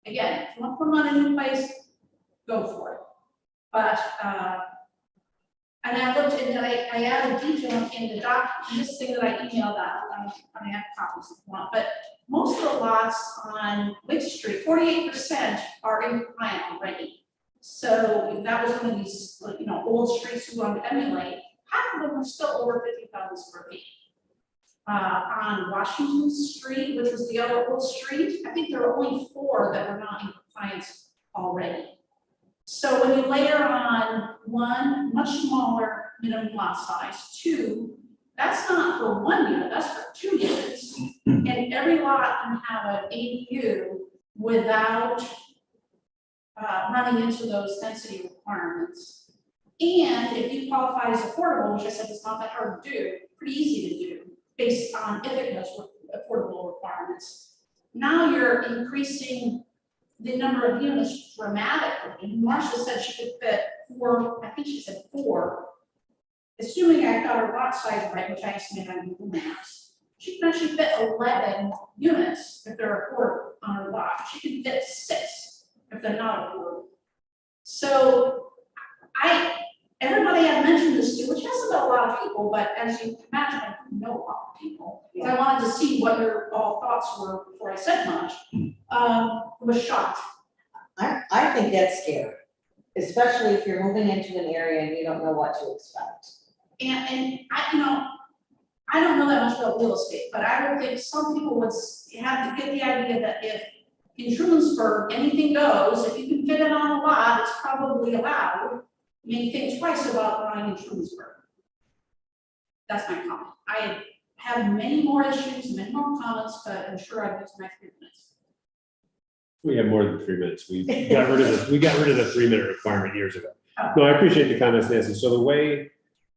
Again, if you want to put them on a new place, go for it. But, and I looked and I added detail in the document, this thing that I emailed out, I have copies if you want, but most of the lots on Lake Street, 48% are in compliant already. So that was one of these, old streets we wanted to emulate. Half of them are still over 50,000 square feet. On Washington Street, which was the other old street, I think there are only 4 that were not in compliance already. So when you layer on 1 much smaller minimum lot size, 2, that's not for 1 unit, that's for 2 units. And every lot can have an ADU without running into those density requirements. And if you qualify as affordable, which I said is not that hard to do, pretty easy to do, based on if it has affordable requirements. Now you're increasing the number of units dramatically. Marcia said she could fit 4, I think she said 4. Assuming I got her lot size right, which I estimated on Google Maps, she can actually fit 11 units if they're affordable on her lot. She can fit 6 if they're not affordable. So everybody I've mentioned this to, which hasn't been a lot of people, but as you can imagine, I didn't know a lot of people. I wanted to see what your all thoughts were before I said much. Was shocked. I think that's scary, especially if you're moving into an area and you don't know what to expect. And I don't know that much about real estate, but I would think some people would have to get the idea that if in Trumansburg anything goes, if you can fit it on a lot, it's probably allowed. You may think twice about running in Trumansburg. That's my comment. I have many more issues, many more comments, but I'm sure I've used my 3 minutes. We have more than 3 minutes. We got rid of the 3-minute requirement years ago. No, I appreciate the comments, Nancy. So the way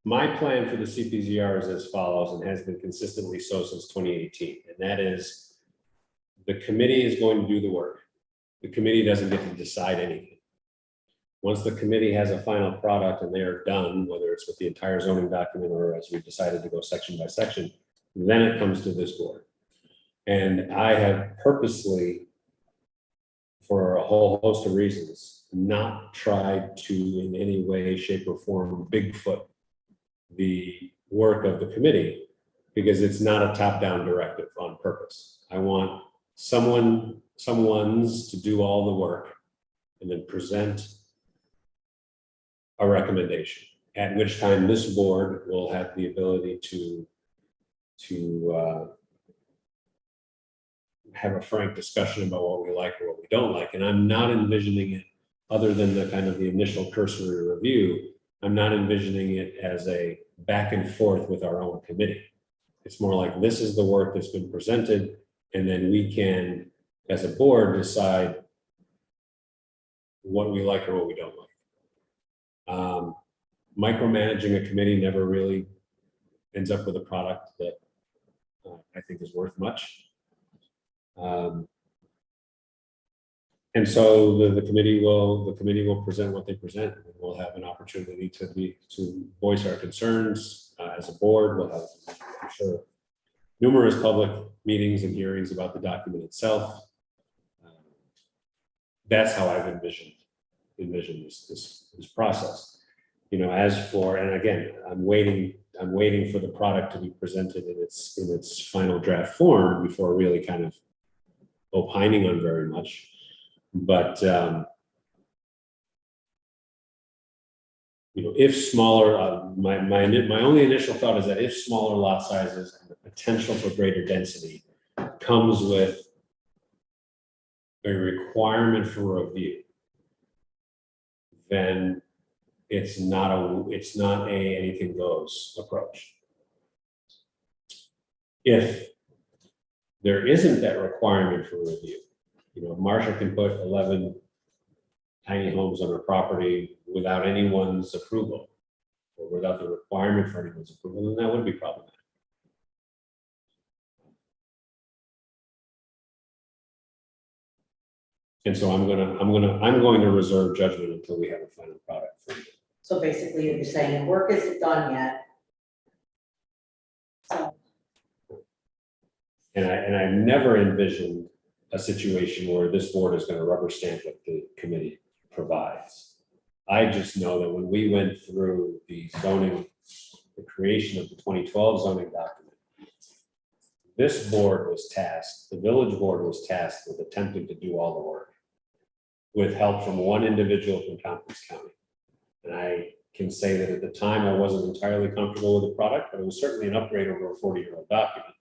my plan for the CPZR is as follows, and has been consistently so since 2018. And that is, the committee is going to do the work. The committee doesn't get to decide anything. Once the committee has a final product and they are done, whether it's with the entire zoning document or as we've decided to go section by section, then it comes to this board. And I have purposely, for a whole host of reasons, not tried to in any way, shape, or form Bigfoot the work of the committee, because it's not a top-down directive on purpose. I want someone's to do all the work and then present a recommendation, at which time this board will have the ability to have a frank discussion about what we like or what we don't like. And I'm not envisioning it, other than the kind of the initial cursory review, I'm not envisioning it as a back and forth with our own committee. It's more like, this is the work that's been presented, and then we can, as a board, decide what we like or what we don't like. Micromanaging a committee never really ends up with a product that I think is worth much. And so the committee will present what they present, and we'll have an opportunity to voice our concerns as a board. We'll have, I'm sure, numerous public meetings and hearings about the document itself. That's how I've envisioned this process. You know, as for, and again, I'm waiting for the product to be presented in its final draft form before really kind of opining on very much. But you know, if smaller, my only initial thought is that if smaller lot sizes and the potential for greater density comes with a requirement for review, then it's not a anything goes approach. If there isn't that requirement for review, you know, Marsha can put 11 tiny homes on her property without anyone's approval, or without the requirement for anyone's approval, then that would be problematic. And so I'm going to reserve judgment until we have a final product for you. So basically, you're saying work isn't done yet. So, And I've never envisioned a situation where this board is going to rubber stamp what the committee provides. I just know that when we went through the zoning, the creation of the 2012 zoning document, this board was tasked, the village board was tasked with attempting to do all the work with help from one individual from Tompkins County. And I can say that at the time, I wasn't entirely comfortable with the product, but it was certainly an upgrade over a 40-year-old document.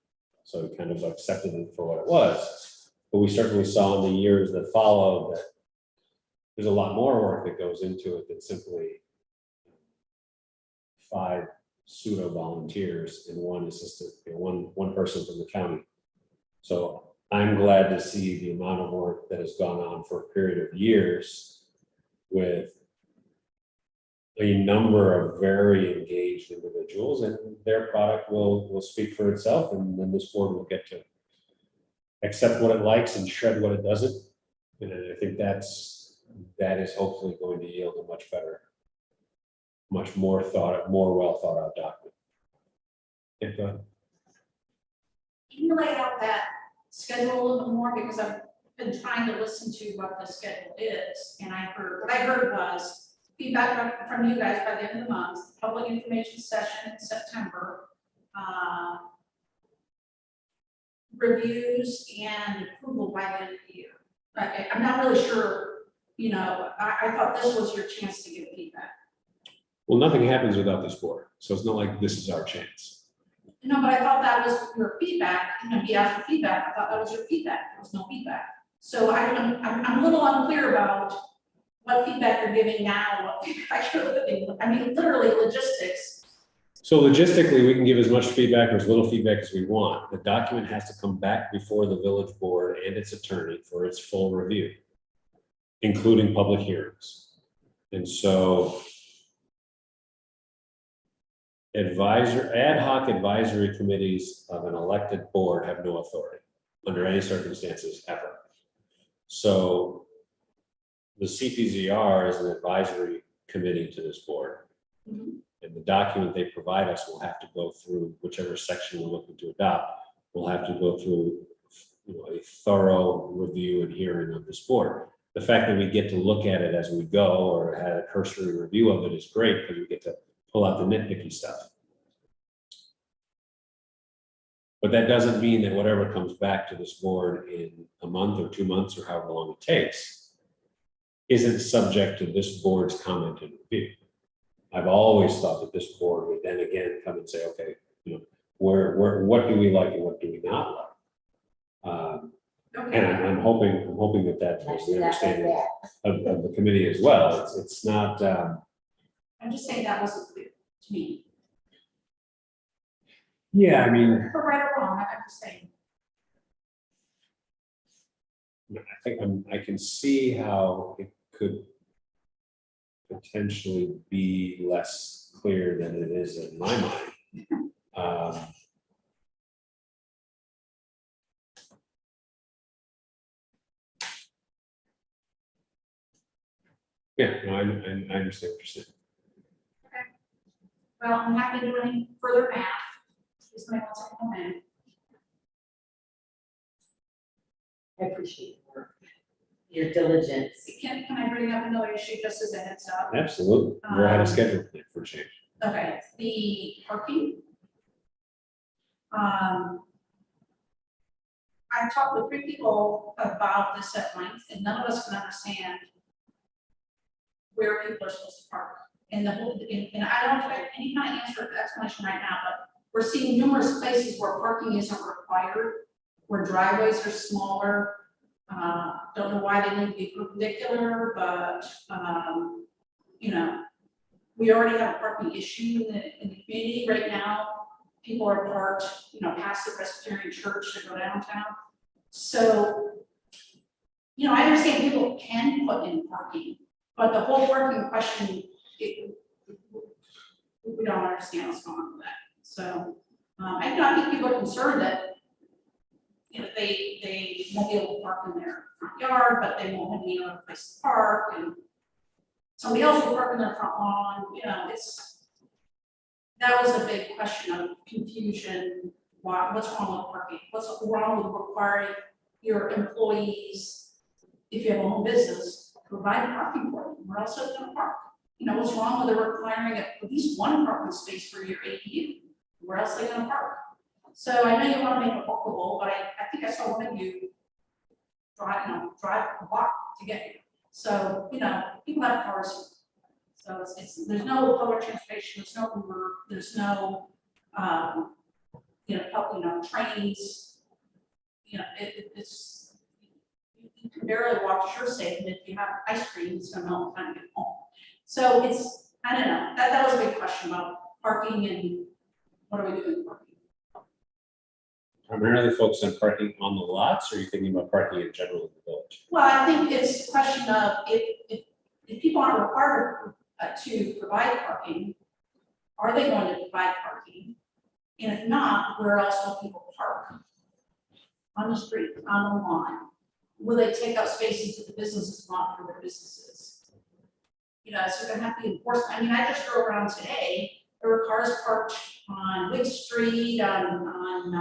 So we kind of accepted it for what it was. But we certainly saw in the years that followed that there's a lot more work that goes into it than simply 5 pseudo volunteers and one assistant, you know, one person from the county. So I'm glad to see the amount of work that has gone on for a period of years with a number of very engaged individuals, and their product will speak for itself, and then this board will get to accept what it likes and shred what it doesn't. And I think that is hopefully going to yield a much better, much more well thought out document. Yeah, go ahead. Can you lay out that schedule a little bit more, because I've been trying to listen to what the schedule is, and what I heard was feedback from you guys by the end of the month, public information session in September, reviews and approval by the end of the year. I'm not really sure, you know, I thought this was your chance to give feedback. Well, nothing happens without this board, so it's not like this is our chance. No, but I thought that was your feedback, you know, he asked for feedback, I thought that was your feedback, there was no feedback. So I'm a little unclear about what feedback you're giving now, what feedback you're giving, I mean, literally logistics. So logistically, we can give as much feedback or as little feedback as we want. The document has to come back before the village board and its attorney for its full review, including public hearings. And so ad hoc advisory committees of an elected board have no authority under any circumstances ever. So the CPZR is an advisory committee to this board. Mm-hmm. And the document they provide us will have to go through whichever section we're looking to adopt. We'll have to go through a thorough review and hearing of this board. The fact that we get to look at it as we go or had a cursory review of it is great because we get to pull out the nitpicky stuff. But that doesn't mean that whatever comes back to this board in a month or 2 months or however long it takes isn't subject to this board's comment and review. I've always thought that this board would then again come and say, okay, what do we like and what do we not like? And I'm hoping that that was the understanding of the committee as well. It's not, I'm just saying that wasn't clear to me. yeah, I mean, For right or wrong, I'm just saying. I think I can see how it could potentially be less clear than it is in my mind. Yeah, no, I understand what you're saying. Well, I'm happy to do any further math. Just my wants to come in. I appreciate your diligence. Can I bring up another issue just as a heads up? Absolutely. We're ahead of schedule for a change. Okay, the parking. I've talked with 3 people about this at length, and none of us can understand where people are supposed to park. And and I don't expect any kind of answer or explanation right now, but we're seeing numerous places where parking isn't required, where driveways are smaller. Don't know why they need to be perpendicular, but we already have a parking issue in the community right now. People are parked, past the Presbyterian church to go downtown. So, I understand people can put in parking, but the whole parking question, we don't understand what's going on with that. So, I think people are concerned that, they won't be able to park in their front yard, but they won't have any other place to park, and somebody else will park in their front lawn. That was a big question of confusion. What's wrong with parking? What's wrong with requiring your employees, if you have a home business, provide parking for them? Where else are they gonna park? What's wrong with requiring at least one parking space for your ADU? Where else are they gonna park? So I know you want to make it walkable, but I think I saw one of you drive a block to get here. So, people have cars. So there's no public transportation, there's no Uber, there's no, trains. It's, you can barely walk to Shore State, and if you have ice cream, it's gonna melt time to get home. So I don't know, that was a big question about parking and what are we doing with parking? Primarily focused on parking on the lots, or are you thinking about parking in general in the village? Well, I think it's a question of if people aren't required to provide parking, are they going to provide parking? And if not, where else will people park? On the street, on the lawn? Will they take up spaces that the businesses want for their businesses? So they're gonna have to be enforced. I mean, I just drove around today, there were cars parked on Wig Street, on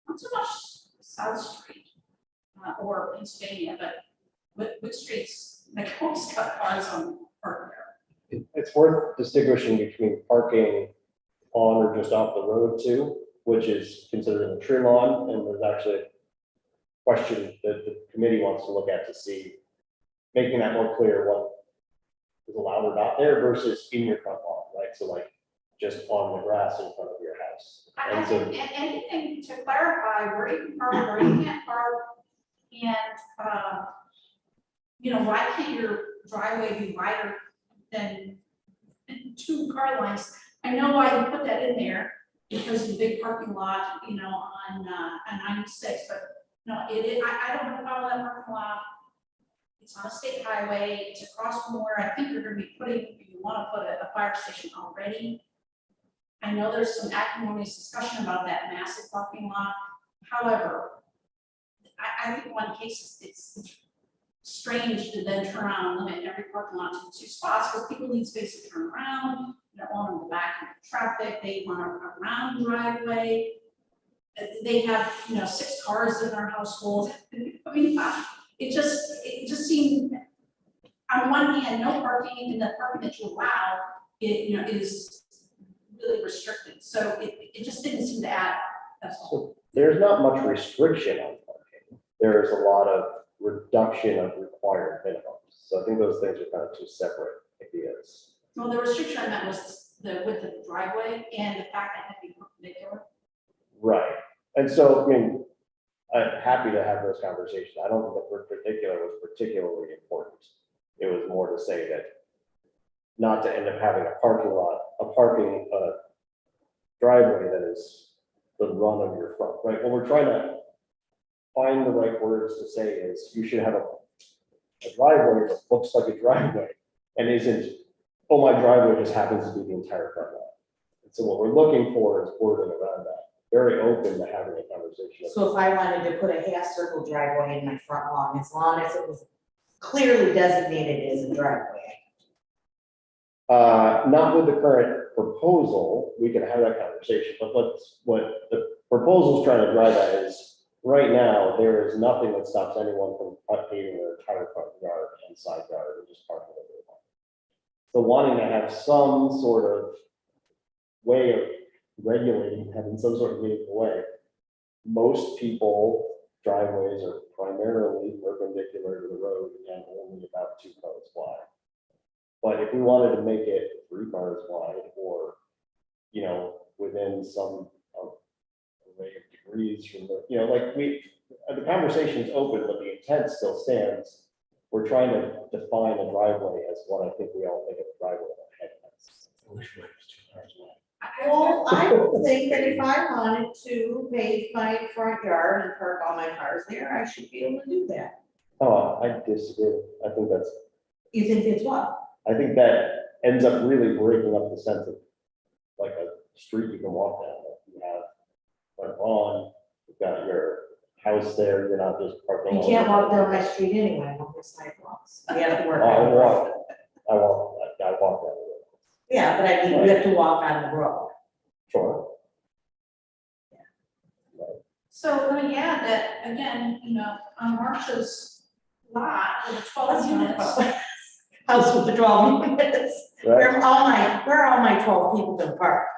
not so much South Street or Pennsylvania, but Wig Street's, always got cars on park there. It's worth distinguishing between parking on or just off the road too, which is considered a tree lawn, and there's actually a question that the committee wants to look at to see, making that more clear what is allowed or not there versus in your front lawn, right? So like just on the grass in front of your house. I think anything to clarify where you can park, where you can't park, and why can't your driveway be wider than 2 car lines? I know why you put that in there, because of the big parking lot, on 96, but no, I don't have a problem with that parking lot. It's on a state highway, it's across from where I think you're gonna be putting, if you wanna put a fire station already. I know there's some acrimonious discussion about that massive parking lot. However, I think in one case it's strange to then turn around and limit every parking lot to 2 spots, because people need space to turn around. They don't want to go back into traffic, they want a round driveway. they have, 6 cars in their household. I mean, it just seemed, on one hand, no parking, and the parking that you allow, is really restricted. So it just didn't seem to add, that's all. So there's not much restriction on parking. There's a lot of reduction of required minimums. So I think those things are kind of two separate ideas. Well, the restriction I meant was the width of the driveway and the fact that it had to be perpendicular. Right. And so, I mean, I'm happy to have those conversations. I don't think the word particular was particularly important. It was more to say that not to end up having a parking driveway that is the run of your front, right? What we're trying to find the right words to say is you should have a driveway that looks like a driveway and isn't, oh, my driveway just happens to be the entire front lot. And so what we're looking for is wording around that. Very open to having a conversation. So if I wanted to put a half circle driveway in my front lawn, as long as it was clearly designated as a driveway. Not with the current proposal, we can have that conversation, but what the proposal is trying to drive at is, right now, there is nothing that stops anyone from paving their entire front yard and side yard and just parking whatever they want. So wanting to have some sort of way of regulating, having some sort of meaningful way. Most people driveways are primarily perpendicular to the road and only about 2 cars wide. But if we wanted to make it 3 cars wide, or, within some array of degrees from the, like the conversation's open, but the intent still stands. We're trying to define a driveway as what I think we all think of a driveway in our head as. I wish mine was 2 cars wide. Well, I would think that if I wanted to pave my front yard and park all my cars there, I should be able to do that. Oh, I disagree. I think You think it's what? I think that ends up really breaking up the sense of like a street you can walk down. Like you have front lawn, you've got your house there, you're not just parking. You can't walk down my street anyway, on the sidewalks. You have to work. I on it. walk down the road. Yeah, but I mean, you have to walk on the road. Sure. So let me add that, again, on Marcia's lot, with the 12 units, House with the 12 units. Right. Where are all my 12 people gonna park?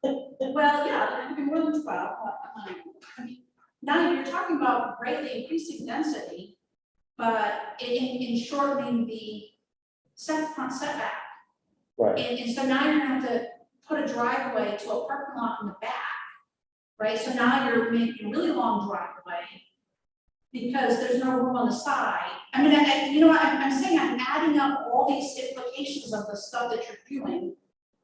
well, yeah, there could be more than 12, but, I mean, now you're talking about greatly increasing density, but in shortening the front setback. Right. And so now you're gonna have to put a driveway to a parking lot in the back, right? So now you're making a really long driveway because there's no room on the side. I mean, I'm saying I'm adding up all these implications of the stuff that you're doing.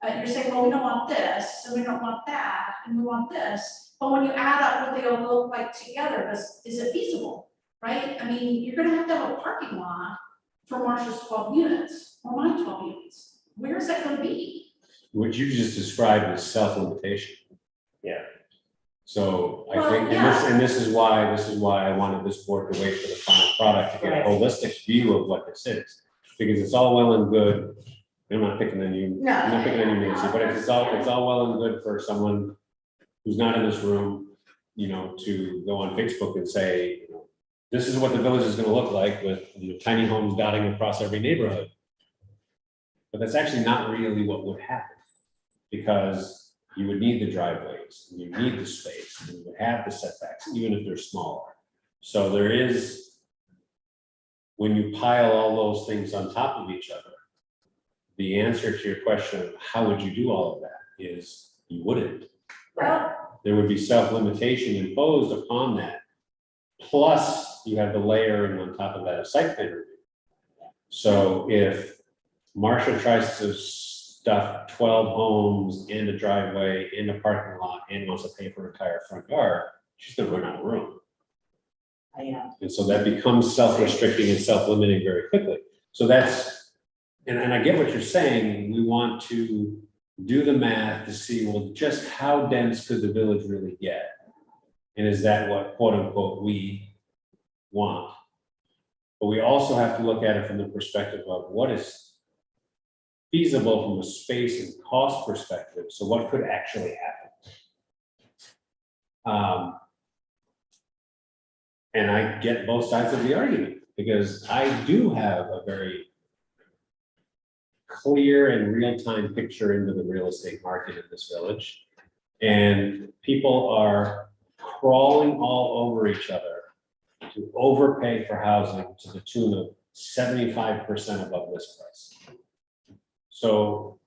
You're saying, well, we don't want this, and we don't want that, and we want this. But when you add up what they all look like together, is it feasible, right? I mean, you're gonna have to have a parking lot for Marcia's 12 units or my 12 units. Where is that gonna be? What you just described is self-limitation. Yeah. So I Well, think, and this is why I wanted this board to wait for the final product to get a Right. holistic view of what this is. Because it's all well and good, I'm not picking on you, No. I'm not picking on you, Nancy, but it's all well and good for someone who's not in this room, to go on Facebook and say, this is what the village is gonna look like with tiny homes dotting across every neighborhood. But that's actually not really what would happen, because you would need the driveways, and you need the space, and you would have the setbacks, even if they're smaller. So there is, when you pile all those things on top of each other, the answer to your question of how would you do all of that is you wouldn't. Well, There would be self-limitation imposed upon that. Plus, you have the layering on top of that of site plan review. So if Marcia tries to stuff 12 homes and a driveway and a parking lot and wants to pay for an entire front yard, she's gonna run out of room. I am. And so that becomes self-restricting and self-limiting very quickly. So that's, and I get what you're saying, we want to do the math to see, well, just how dense could the village really get? And is that what quote unquote we want? But we also have to look at it from the perspective of what is feasible from a space and cost perspective. So what could actually happen? Um, and I get both sides of the argument, because I do have a very clear and real-time picture into the real estate market in this village. And people are crawling all over each other to overpay for housing to the tune of 75% above list price. So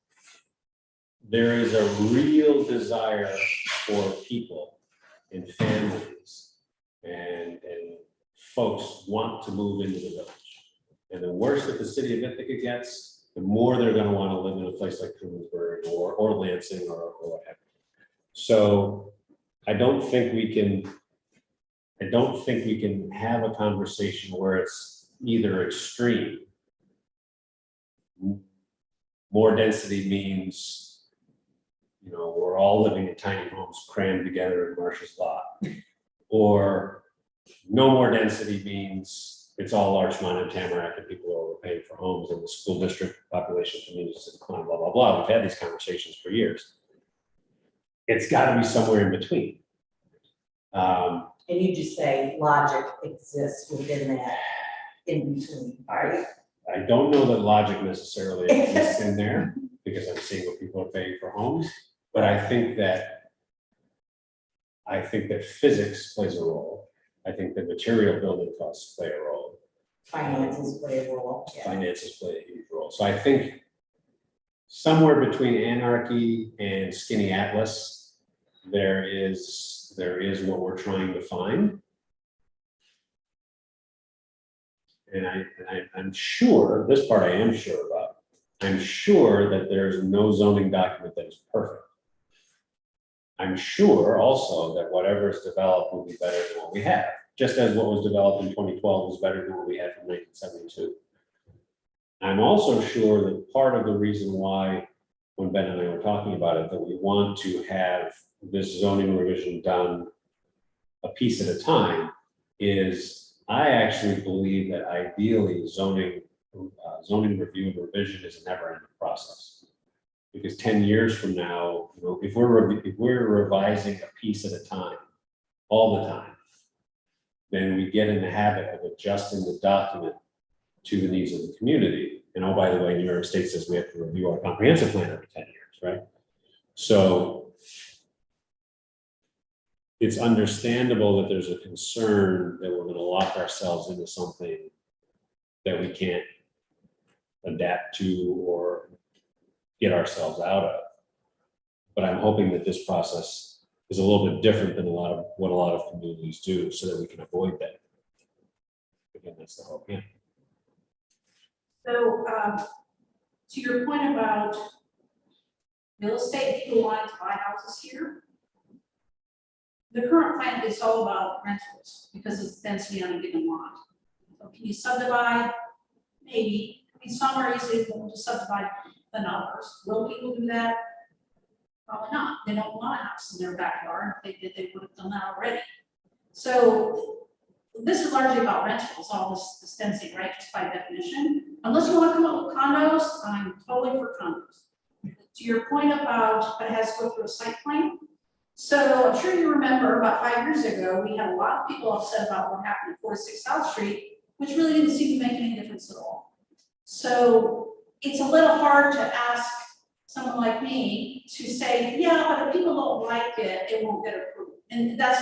there is a real desire for people and families and folks want to move into the village. And the worse that the city of Ithaca gets, the more they're gonna wanna live in a place like Trumansburg or Lansing or what have you. So I don't think we can have a conversation where it's either extreme. More density means, you know, we're all living in tiny homes crammed together in Marsh's lot. Or no more density means it's all Larchmont and Tamarack and people are overpaying for homes and the school district population continues to decline, blah, blah, blah. We've had these conversations for years. It's gotta be somewhere in between. And you just say logic exists within that in between, right? I don't know that logic necessarily exists in there, because I'm seeing what people are paying for homes, but I think that physics plays a role. I think that material building costs play a role. Finances play a role. Yeah. Finances play a huge role. So I think somewhere between anarchy and skinny atlas, there is what we're trying to find. And I'm sure, this part I am sure about, I'm sure that there's no zoning document that is perfect. I'm sure also that whatever is developed will be better than what we have, just as what was developed in 2012 was better than what we had from 1972. I'm also sure that part of the reason why, when Ben and I were talking about it, that we want to have this zoning revision done a piece at a time is I actually believe that ideally zoning review and revision is a never-ending process. Because 10 years from now, you know, if we're revising a piece at a time, all the time, then we get in the habit of adjusting the document to the needs of the community. And oh, by the way, New York State says we have to review our comprehensive plan every 10 years, right? So it's understandable that there's a concern that we're going to lock ourselves into something that we can't adapt to or get ourselves out of. But I'm hoping that this process is a little bit different than what a lot of communities do, so that we can avoid that. Again, that's the hope. Yeah. So, to your point about real estate, people wanting to buy houses here, the current plan is all about rentals because it's density on a given lot. So can you subdivide? Maybe. I mean, some are easily able to subdivide than others. Will people do that? Probably not. They don't want a house in their backyard. If they did, they would have done that already. So this is largely about rentals, all this density, right? Just by definition. Unless you want to come up with condos, I'm totally for condos. To your point about it has to go through a site plan. So I'm sure you remember about 5 years ago, we had a lot of people upset about what happened at 46 South Street, which really didn't seem to make any difference at all. So it's a little hard to ask someone like me to say, yeah, but if people don't like it, it won't get approved. And that's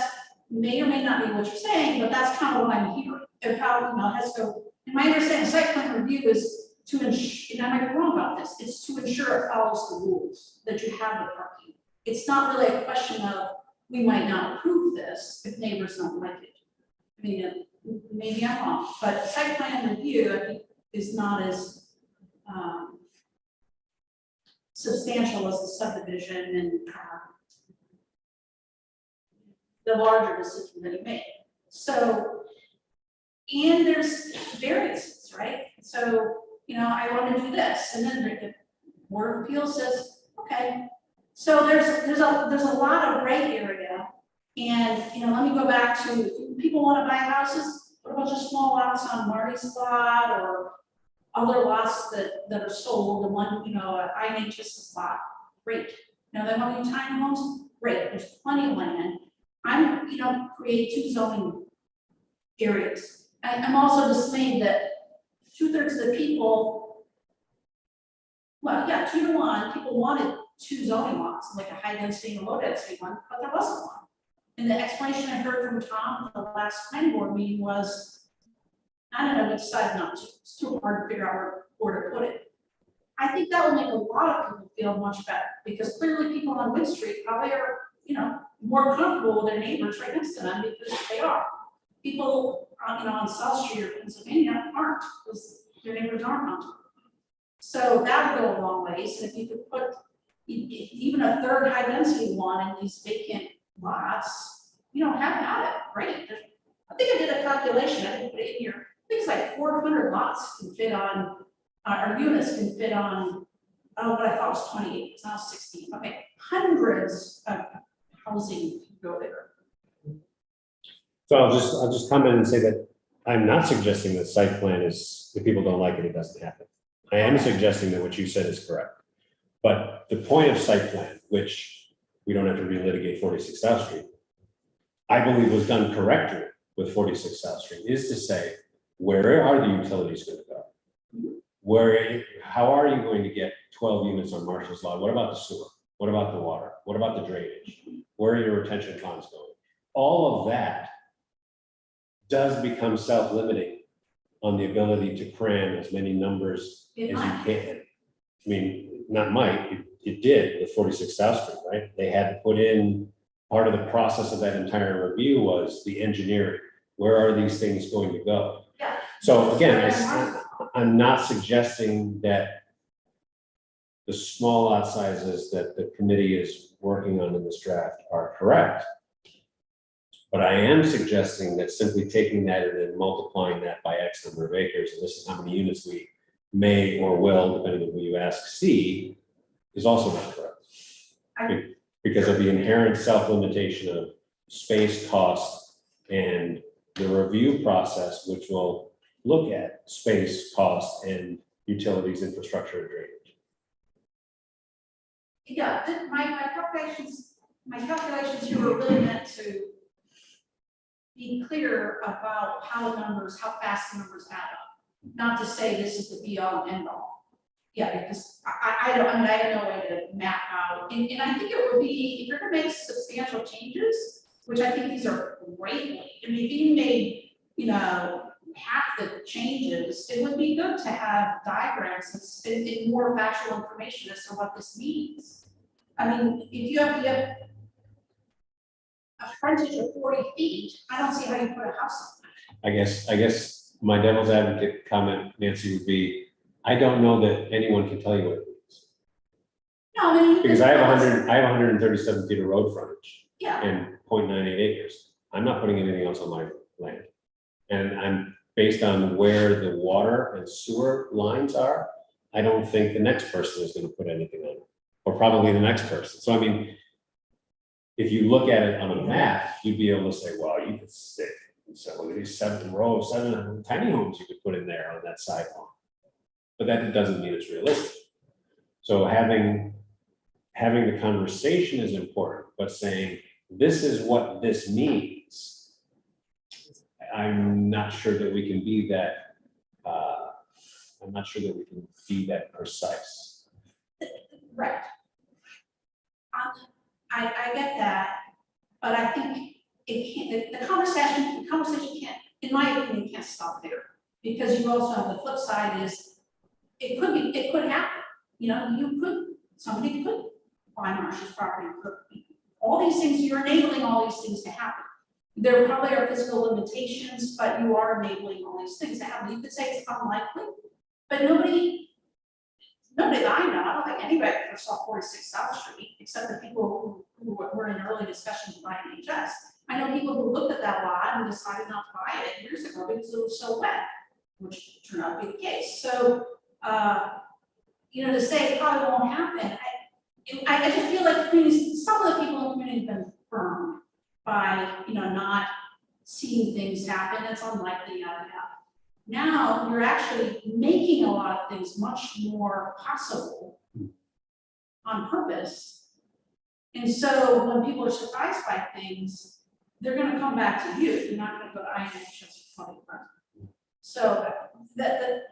may or may not be what you're saying, but that's kind of what I'm hearing. Of how, you know, it has to go. And my understanding of site plan review is to ensure, and I might be wrong about this, it's to ensure it follows the rules, that you have the parking. It's not really a question of, we might not approve this if neighbors don't like it. I mean, maybe I'm wrong, but site plan review, I think, is not as substantial as the subdivision and the larger decision that you make. So, and there's variances, right? So, you know, I want to do this, and then the Board of Appeals says, okay. So there's a lot of gray area, and you know, let me go back to people want to buy houses. What about just small lots on Marty's lot or other lots that are sold? The one, you know, INHS lot, great. Now they want to do tiny homes, great. There's plenty of land. create two zoning areas. I'm also dismayed that 2/3 of the people, well, yeah, 2 to 1, people wanted two zoning lots, like a high density and a low density one, but there wasn't one. And the explanation I heard from Tom at the last planning board meeting was, I don't know, we decided not to. It's too hard to figure out where to put it. I think that would make a lot of people feel much better, because clearly people on Wood Street probably are, more comfortable with their neighbors right next to them, because they are. People, on South Street or Pennsylvania aren't, because their neighbors aren't on. So that would go a long ways, and if you could put even a third high density one in these vacant lots, have at it, great. I think I did a calculation, I didn't put it in here, I think it's like 400 lots can fit on, or units can fit on, what I thought was 28, it's now 16, okay, hundreds of housing can go there. So I'll just comment and say that I'm not suggesting that site plan is, if people don't like it, it doesn't happen. I am suggesting that what you said is correct. But the point of site plan, which we don't have to relitigate 46 South Street, I believe was done correctly with 46 South Street, is to say, where are the utilities going to go? How are you going to get 12 units on Marshall's Law? What about the sewer? What about the water? What about the drainage? Where are your retention ponds going? All of that does become self-limiting on the ability to cram as many numbers as you can. I mean, not might, it did with 46 South Street, right? They had to put in, part of the process of that entire review was the engineering. Where are these things going to go? Yeah. So again, I'm not suggesting that the small lot sizes that the committee is working on in this draft are correct. But I am suggesting that simply taking that and then multiplying that by X number of acres, and this is how many units we may or will, depending on who you ask, see, is also not correct. Because of the inherent self-limitation of space, cost, and the review process, which will look at space, cost, and utilities, infrastructure, and drainage. Yeah, my calculations here were really meant to be clear about how fast the numbers add up. Not to say this is the be all and end all. Yeah, because I have no way to map out, and I think it would be, if you're gonna make substantial changes, which I think these are greatly, I mean, if you made, half the changes, it would be good to have diagrams and more factual information as to what this means. I mean, if you have a frontage of 40 feet, I don't see how you put a house on that. I guess my devil's advocate comment, Nancy, would be, I don't know that anyone can tell you what it means. No, I mean. Because I have 137 feet of road frontage. Yeah. And 0.98 acres. I'm not putting anything else on my land. And I'm based on where the water and sewer lines are, I don't think the next person is going to put anything on it, or probably the next person. So I mean, if you look at it on a map, you'd be able to say, well, you could stick, so look at these 7 tiny homes you could put in there on that sidewalk. But that doesn't mean it's realistic. So having the conversation is important, but saying, this is what this means, I'm not sure that we can be that, precise. Right. I get that, but I think it can't, the conversation can't, in my opinion, can't stop there. Because you also have the flip side is, it could happen. Somebody could buy Marshall's property, all these things, you're enabling all these things to happen. There probably are physical limitations, but you are enabling all these things to happen. You could say it's unlikely, but nobody that I know, I don't think anybody ever saw 46 South Street, except the people who were in early discussions with INHS. I know people who looked at that lot and decided not to buy it years ago because it was so wet, which turned out to be the case. So, to say it probably won't happen, I just feel like some of the people in the community have been burned by, not seeing things happen. It's unlikely, Now you're actually making a lot of things much more possible on purpose. And so when people are surprised by things, they're gonna come back to you, you're not gonna go to INHS for 20 months. So that,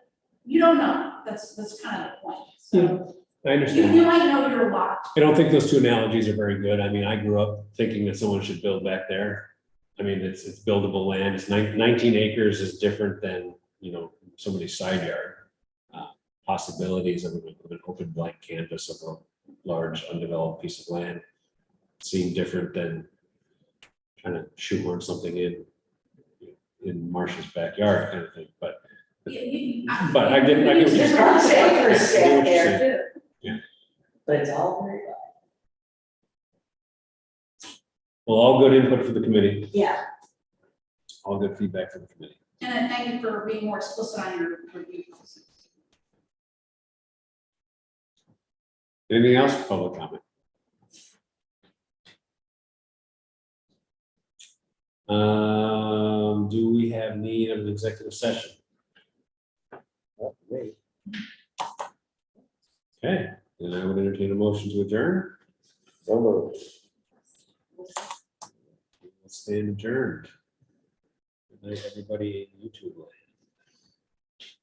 you don't know, that's kind of the point, so. I You understand. might know your lot. I don't think those two analogies are very good. I mean, I grew up thinking that someone should build back there. I mean, it's buildable land. It's 19 acres is different than, you know, somebody's side yard. Possibilities of an open blank canvas of a large undeveloped piece of land seem different than trying to shoehorn something in Marcia's backyard kind of thing, but I get what you're There's saying. lots of acres I get what set you're there saying. too. Yeah. But it's all very well. Well, all good input for the committee, Yeah, all good feedback from the committee. And then thank you for being more explicit on your review process. Anything else for public comment? Do we have need of an executive session? Not for me. Okay, then I would entertain a motion to adjourn. So moved. Let's stand adjourned. Good night, everybody in YouTube land.